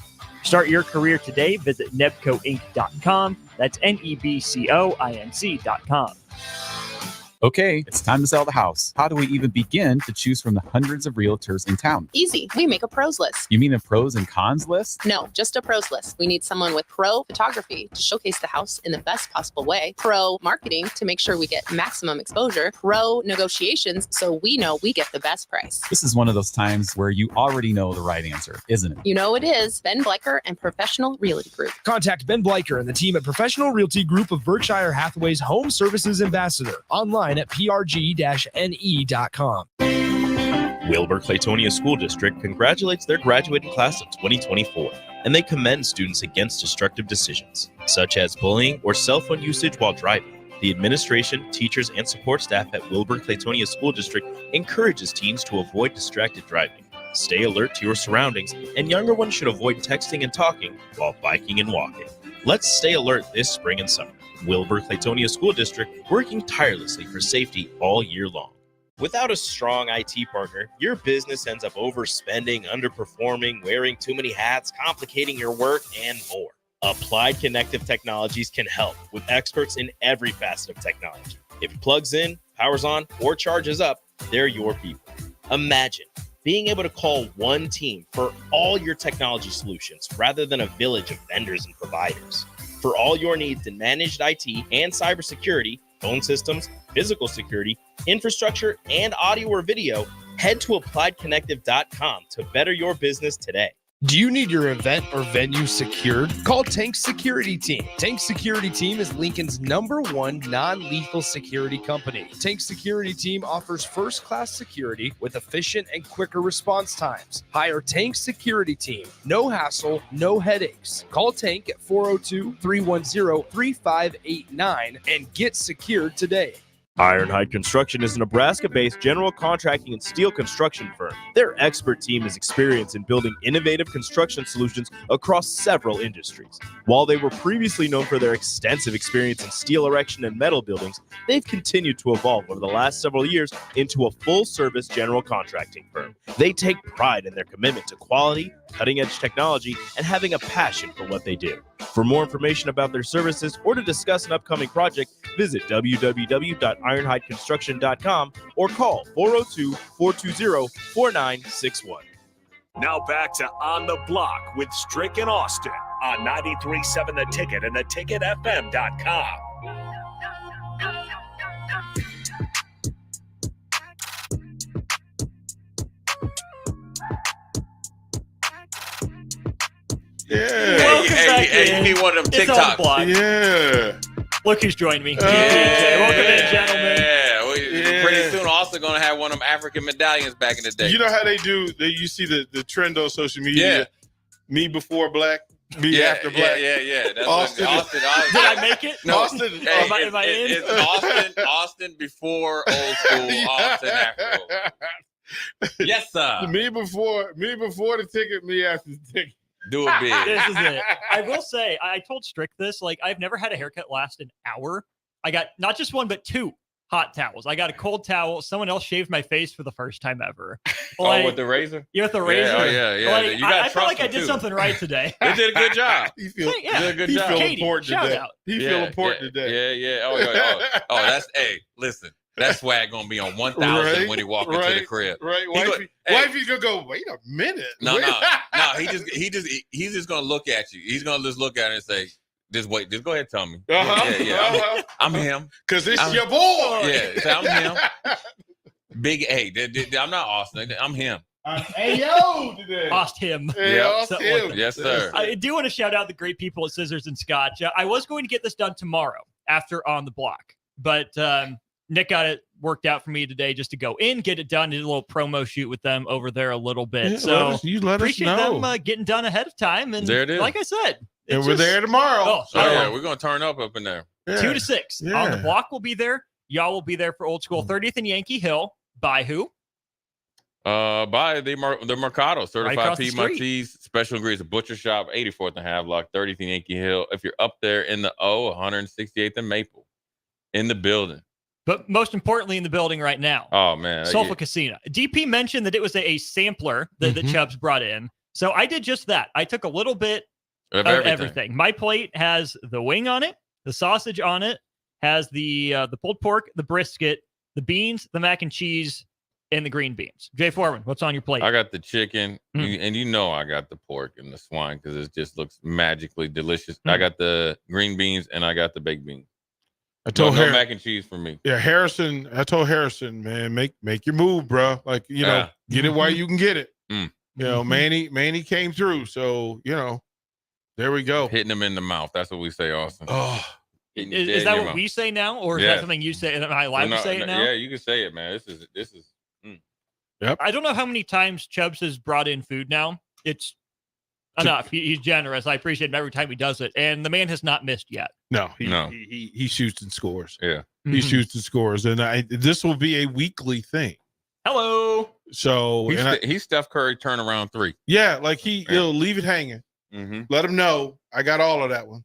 Start your career today. Visit nebcoinc.com. That's NEBCOINC.com. Okay, it's time to sell the house. How do we even begin to choose from the hundreds of realtors in town? Easy. We make a pros list. You mean a pros and cons list? No, just a pros list. We need someone with pro photography to showcase the house in the best possible way, pro marketing to make sure we get maximum exposure, pro negotiations so we know we get the best price. This is one of those times where you already know the right answer, isn't it? You know it is. Ben Bleicher and Professional Realty Group. Contact Ben Bleicher and the team at Professional Realty Group of Berkshire Hathaway's Home Services Ambassador. Online at prg-ne.com. Wilbur-Clatonia School District congratulates their graduating class of 2024, and they commend students against destructive decisions, such as bullying or cell phone usage while driving. The administration, teachers, and support staff at Wilbur-Clatonia School District encourages teens to avoid distracted driving, stay alert to your surroundings, and younger ones should avoid texting and talking while biking and walking. Let's stay alert this spring and summer. Wilbur-Clatonia School District, working tirelessly for safety all year long. Without a strong IT partner, your business ends up overspending, underperforming, wearing too many hats, complicating your work, and more. Applied Connective Technologies can help with experts in every facet of technology. If it plugs in, powers on, or charges up, they're your people. Imagine being able to call one team for all your technology solutions rather than a village of vendors and providers. For all your needs in managed IT and cybersecurity, phone systems, physical security, infrastructure, and audio or video, head to appliedconnective.com to better your business today. Do you need your event or venue secured? Call Tank Security Team. Tank Security Team is Lincoln's #1 non-lethal security company. Tank Security Team offers first-class security with efficient and quicker response times. Hire Tank Security Team. No hassle, no headaches. Call Tank at 402-310-3589 and get secured today. Ironhide Construction is a Nebraska-based general contracting and steel construction firm. Their expert team is experienced in building innovative construction solutions across several industries. While they were previously known for their extensive experience in steel erection and metal buildings, they've continued to evolve over the last several years into a full-service general contracting firm. They take pride in their commitment to quality, cutting-edge technology, and having a passion for what they do. For more information about their services or to discuss an upcoming project, visit www.ironhideconstruction.com or call 402-420-4961. Now back to On the Block with Strick and Austin on 93.7 The Ticket and theticketfm.com. Yeah. Hey, you need one of them It's On the TikToks. Block. Yeah. Look who's joined me. Welcome in, gentlemen. Yeah. Pretty soon, also going to have one of them African medallions back in the day. You know how they do? You see the trend on social media. Yeah. Me before black, me after black. Yeah. That's Austin. Austin. Did I make it? No, Austin. Hey, am I in? It's Austin before old school, Austin after old. Yes, sir. Me before the ticket, me after the ticket. Do it big. This is it. I will say, I told Strick this. Like, I've never had a haircut last an hour. I got not just one, but two hot towels. I got a cold towel. Someone else shaved my face for the first time ever. Like, with the razor? Yeah, with the razor. Yeah. Like, You got I feel like I trust did too. something right today. You did a good job. He feel You did a good job. Katie, important shout today. out. He feel important today. Yeah. Oh, that's listen. That swag gonna be on 1,000 when he walk into the crib. Right. He Wifey's gonna go, wait a minute. No. He's just gonna look at you. He's gonna just look at it and say, "Just wait. Just go ahead, and tell me." Uh-huh. I'm him. Cause it's your boy. Yeah, say, I'm him. Big A. I'm not Austin. I'm him. Ayo today. Lost him. Yes, sir. I do want to shout out the great people at Scissors and Scotch. I was going to get this done tomorrow after On the Block, but Nick got it worked out for me today just to go in, get it done, did a little promo shoot with them over there a little bit. Yeah, so let us appreciate know. them getting done ahead of time. And There it is. like I said, And we're there tomorrow. We're gonna turn up in there. 2 to 6. Yeah. On the Block will be there. Y'all will be there for Old School 30th and Yankee Hill. By who? By the Mercado, certified across the street. Piedmontese, special ingredients, butcher shop, 84th and Havelock, 30th and Yankee Hill. If you're up there in the 168th and Maple, in the building. But most importantly, in the building right now. Oh man, Sofa Casino. DP mentioned that it was a sampler that Chubbs brought in. So I did just that. I took a little bit of everything. My plate has the wing on it, the sausage on it, has the pulled pork, the brisket, the beans, the mac and cheese, and the green beans. Jay Foreman, what's on your plate? I got the chicken, and I got the pork and the swine because it just looks magically delicious. I got the green beans and I got the baked beans. I told no mac and cheese for me. Yeah, Harrison. I told Harrison, man, make your move, bro. Like get it while you can get it. You know, Manny came through, so there we go. Hitting him in the mouth. That's what we say, Austin. Oh, is that what we say now, or is that something you say? Am I allowed to say it now? Yeah, you can say it, man. This is. Yep. I don't know how many times Chubbs has brought in food now. It's enough. He's generous. I appreciate him every time he does it, and the man has not missed yet. No, he shoots and scores. Yeah, he shoots and scores, and this will be a weekly thing. Hello. So he's Steph Curry turnaround 3. Yeah, like he'll leave it hanging. Let him know I got all of that one.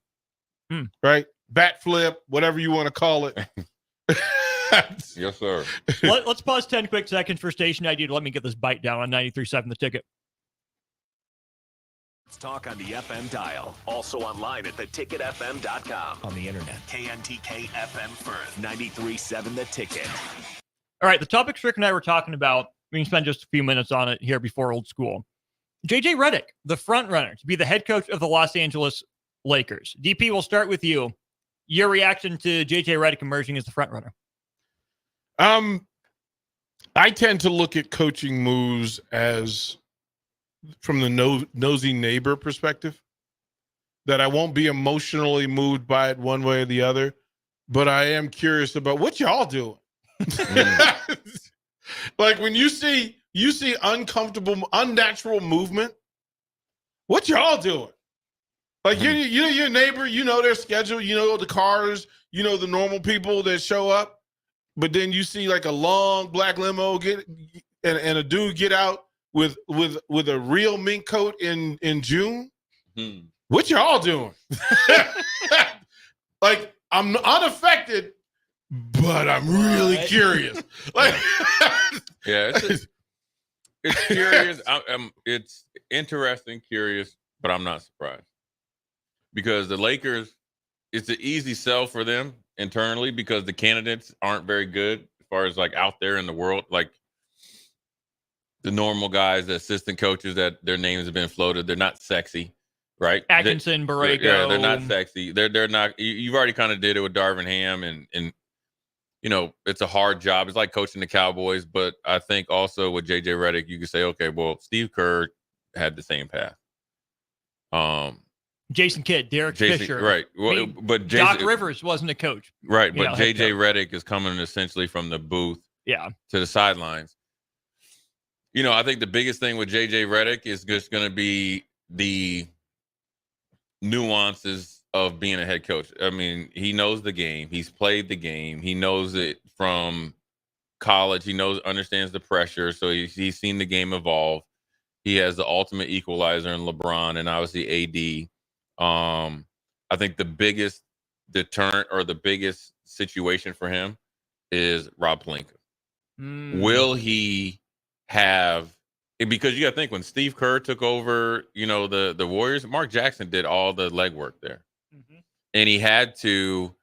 Right, bat flip, whatever you want to call it. Yes, sir. Let's pause 10 quick seconds for station ID to let me get this bite down on 93.7 The Ticket. Let's talk on the FM dial. Also online at theticketfm.com. On the internet. KNTK FM Firth, 93.7 The Ticket. All right, the topic Strick and I were talking about, we can spend just a few minutes on it here before Old School. JJ Redick, the front runner to be the head coach of the Los Angeles Lakers. DP, we'll start with you. Your reaction to JJ Redick emerging as the front runner? I tend to look at coaching moves as from the nosy neighbor perspective, that I won't be emotionally moved by it one way or the other, but I am curious about what y'all doing. Like when you see uncomfortable, unnatural movement, what y'all doing? Like your neighbor, you know their schedule, you know the cars, you know the normal people that show up, but then you see like a long black limo and a dude get out with a real mink coat in June. What y'all doing? Like I'm unaffected, but I'm really curious. Like, yeah, it's curious. It's interesting, curious, but I'm not surprised because the Lakers, it's an easy sell for them internally because the candidates aren't very good as far as like out there in the world, like the normal guys, the assistant coaches that their names have been floated. They're not sexy. Right, Atkinson, Borrego. Yeah, they're not sexy. They're not. You've already kind of did it with Darvin Ham, and you know it's a hard job. It's like coaching the Cowboys, but I think also with JJ Redick, you could say, okay, well, Steve Kerr had the same path. Jason Kidd, Derek Fisher, right? Well, but Doc Rivers wasn't a coach, right? But JJ Redick is coming essentially from the booth, to the sidelines. You know, I think the biggest thing with JJ Redick is just going to be the nuances of being a head coach. I mean, he knows the game. He's played the game. He knows it from college. He understands the pressure. So he's seen the game evolve. He has the ultimate equalizer in LeBron and obviously AD. I think the biggest deterrent or the biggest situation for him is Rob Pelinka. Will he have? Because you got to think when Steve Kerr took over, you know, the Warriors, Mark Jackson did all the legwork there. And he had to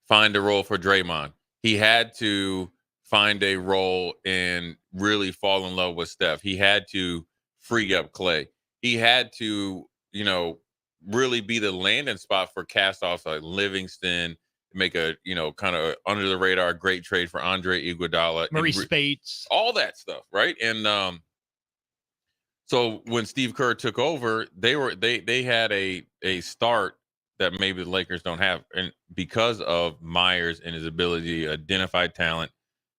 find a role for Draymond. He had to find a role and really fall in love with Steph. He had to free up Clay. He had to, you know, really be the landing spot for cast-offs like Livingston, make a, you know, kind of under the radar great trade for Andre Iguodala. Maurice Spates. All that stuff, right? And so when Steve Kerr took over, they had a start that maybe the Lakers don't have, and because of Myers and his ability to identify talent,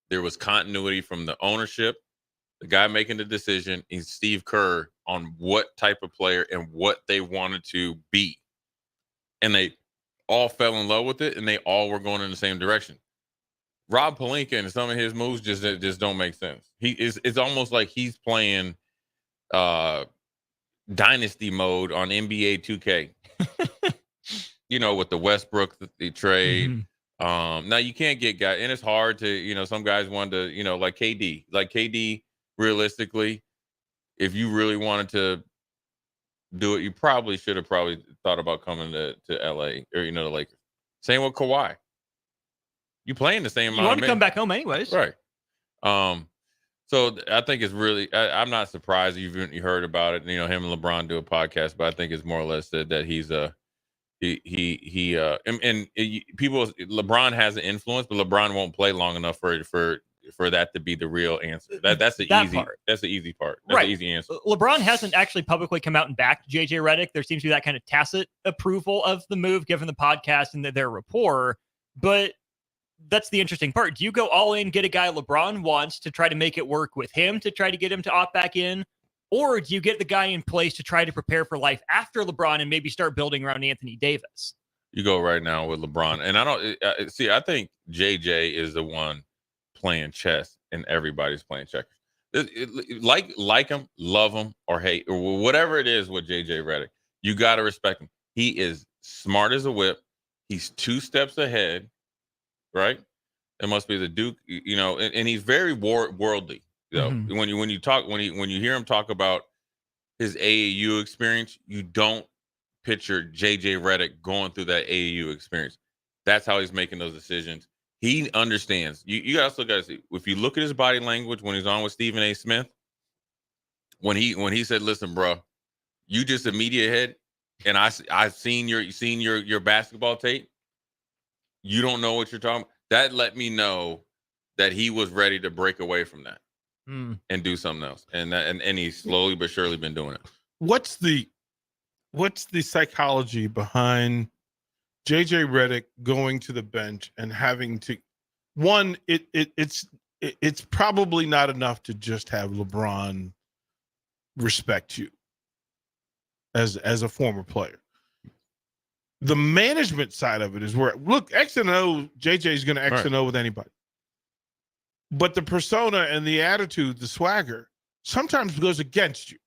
there was continuity from the ownership, the guy making the decision, and Steve Kerr on what type of player and what they wanted to be, and they all fell in love with it, and they all were going in the same direction. Rob Pelinka and some of his moves just don't make sense. It's almost like he's playing dynasty mode on NBA 2K. You know, with the Westbrook the trade. Now you can't get guys, and it's hard to, you know, some guys want to, you know, like KD realistically, if you really wanted to do it, you probably should have thought about coming to LA or, you know, the Lakers. Same with Kawhi. You playing the same amount. You want to come back home anyways. Right. So I think it's really, I'm not surprised you heard about it. You know, him and LeBron do a podcast, but I think it's more or less that he's people, LeBron has an influence, but LeBron won't play long enough for that to be the real answer. That's the easy part. That's the easy part. That's the easy answer. LeBron hasn't actually publicly come out and backed JJ Redick. There seems to be that kind of tacit approval of the move, given the podcast and their rapport. But that's the interesting part. Do you go all in, get a guy LeBron wants to try to make it work with him to try to get him to opt back in? Or do you get the guy in place to try to prepare for life after LeBron and maybe start building around Anthony Davis? You go right now with LeBron. And I think JJ is the one playing chess and everybody's playing checkers. Like him, love him, or hate, or whatever it is with JJ Redick, you got to respect him. He is smart as a whip. He's 2 steps ahead, right? It must be the Duke, you know, and he's very worldly. You know, when you hear him talk about his AAU experience, you don't picture JJ Redick going through that AAU experience. That's how he's making those decisions. He understands. You also got to see, if you look at his body language when he's on with Stephen A. Smith, when he said, "Listen, bro, you just a media head, and I've seen your basketball tape. You don't know what you're talking about." That let me know that he was ready to break away from that. and do something else. And he's slowly but surely been doing it. What's the psychology behind JJ Redick going to the bench and having to it's probably not enough to just have LeBron respect you as a former player. The management side of it is where, look, X and O, JJ is going to X and O with anybody. But the persona and the attitude, the swagger, sometimes goes against you.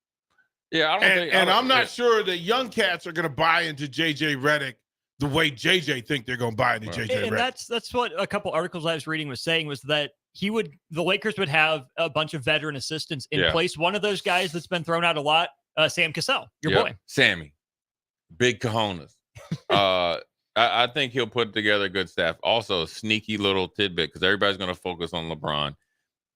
Yeah, I'm not sure that young cats are going to buy into JJ Redick the way JJ think they're going to buy into JJ Redick. And that's what a couple articles I was reading was saying, was that the Lakers would have a bunch of veteran assistants in place. One of those guys that's been thrown out a lot, Sam Cassell, your boy. Sammy. Big cojones. I think he'll put together a good staff. Also, a sneaky little tidbit, because everybody's going to focus on LeBron.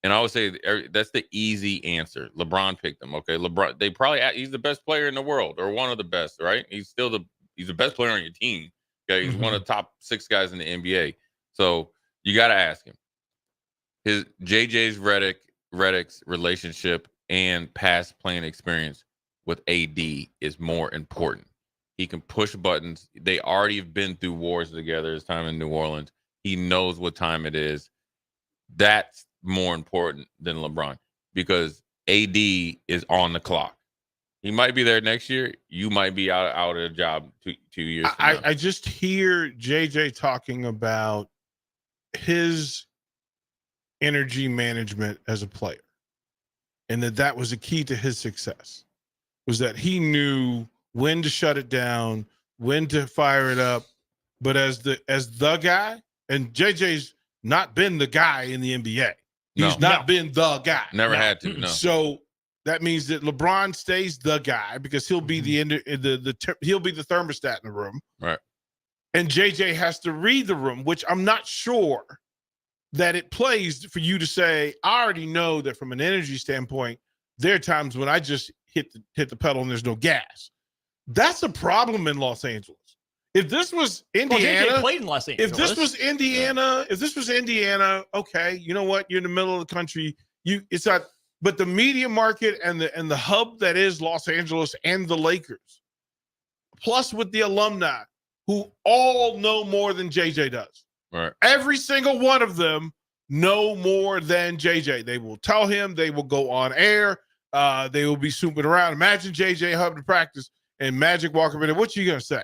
And I always say that's the easy answer. LeBron picked him. Okay, LeBron. He's the best player in the world, or one of the best, right? He's the best player on your team. Okay, he's one of the top 6 guys in the NBA. So you got to ask him. His Redick's relationship and past playing experience with AD is more important. He can push buttons. They already have been through wars together his time in New Orleans. He knows what time it is. That's more important than LeBron, because AD is on the clock. He might be there next year. You might be out of a job 2 years from now. I just hear JJ talking about his energy management as a player, and that was a key to his success, was that he knew when to shut it down, when to fire it up. But as the guy, and JJ's not been the guy in the NBA. He's not been the guy. Never had to. No. So that means that LeBron stays the guy, because he'll be he'll be the thermostat in the room. Right. And JJ has to read the room, which I'm not sure that it plays for you to say, I already know that from an energy standpoint, there are times when I just hit the pedal and there's no gas. That's a problem in Los Angeles. If this was Indiana, JJ played in Los Angeles. If this was Indiana, okay, you know what? You're in the middle of the country. It's not. But the media market and the hub that is Los Angeles and the Lakers, plus with the alumni who all know more than JJ does. Right. Every single one of them know more than JJ. They will tell him. They will go on air. They will be swooping around. Imagine JJ hub to practice and Magic walking in. What you gonna say?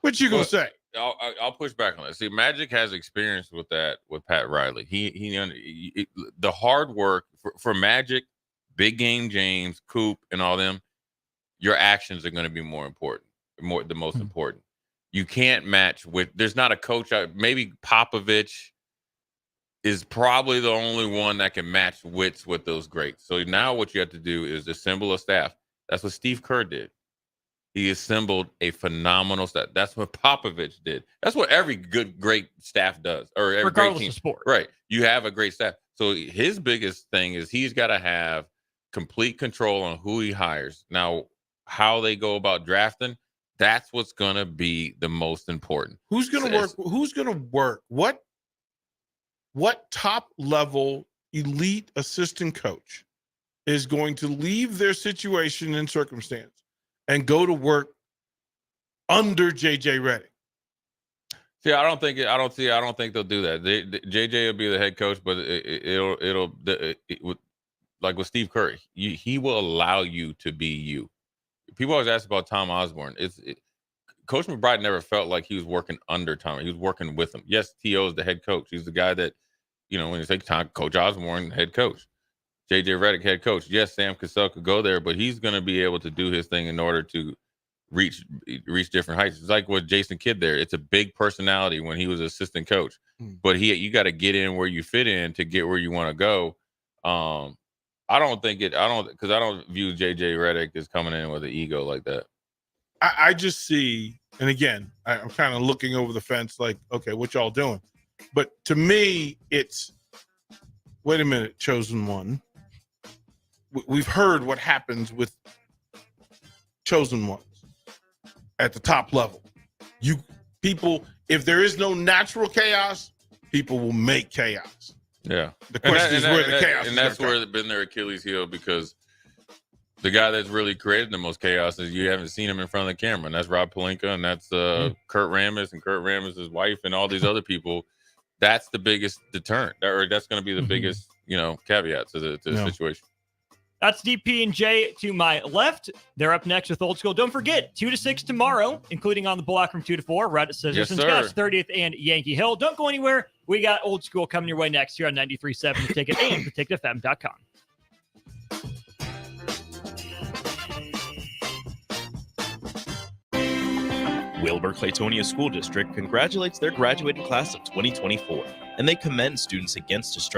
What you gonna say? I'll push back on that. See, Magic has experience with that with Pat Riley. He the hard work for Magic, Big Game James, Coop, and all them. Your actions are going to be more important, the most important. You can't match with. There's not a coach. Maybe Popovich is probably the only one that can match wits with those greats. So now what you have to do is assemble a staff. That's what Steve Kerr did. He assembled a phenomenal staff. That's what Popovich did. That's what every great staff does, or every regardless great team. of sport. Right. You have a great staff. So his biggest thing is he's got to have complete control on who he hires. Now, how they go about drafting, that's what's going to be the most important. Who's going to work? Who's going to work? What top level elite assistant coach is going to leave their situation and circumstance and go to work under JJ Redick? See, I don't think they'll do that. JJ will be the head coach, but it'll like with Steve Kerr, he will allow you to be you. People always ask about Tom Osborne. Coach McBride never felt like he was working under Tom. He was working with him. Yes, T.O. is the head coach. He's the guy that, when you say Tom, Coach Osborne, head coach. JJ Redick, head coach. Yes, Sam Cassell could go there, but he's going to be able to do his thing in order to reach different heights. It's like with Jason Kidd there. It's a big personality when he was assistant coach, but you got to get in where you fit in to get where you want to go. I don't view JJ Redick as coming in with an ego like that. I just see, and again, I'm kind of looking over the fence like, okay, what y'all doing? But to me, it's, wait a minute, chosen one. We've heard what happens with chosen ones at the top level. If there is no natural chaos, people will make chaos. Yeah. The question is where the chaos is and that's gonna where it's been their Achilles heel, because the guy that's really created the most chaos is you haven't seen him in front of the camera, and that's Rob Pelinka, and that's Kurt Rambis and Kurt Rambis' wife and all these other people. That's the biggest deterrent, or that's going to be the biggest, caveat to the situation. That's DP and J to my left. They're up next with Old School. Don't forget, 2 to 6 tomorrow, including on the block from 2 to 4. Right at Scissors and Scott's 30th and Yankee Hill. Don't go anywhere. We got Old School coming your way next here on 93.7 The Ticket and theticketfm.com. Wilbur-Claytonia School District congratulates their graduating class of 2024, and they commend students against distress.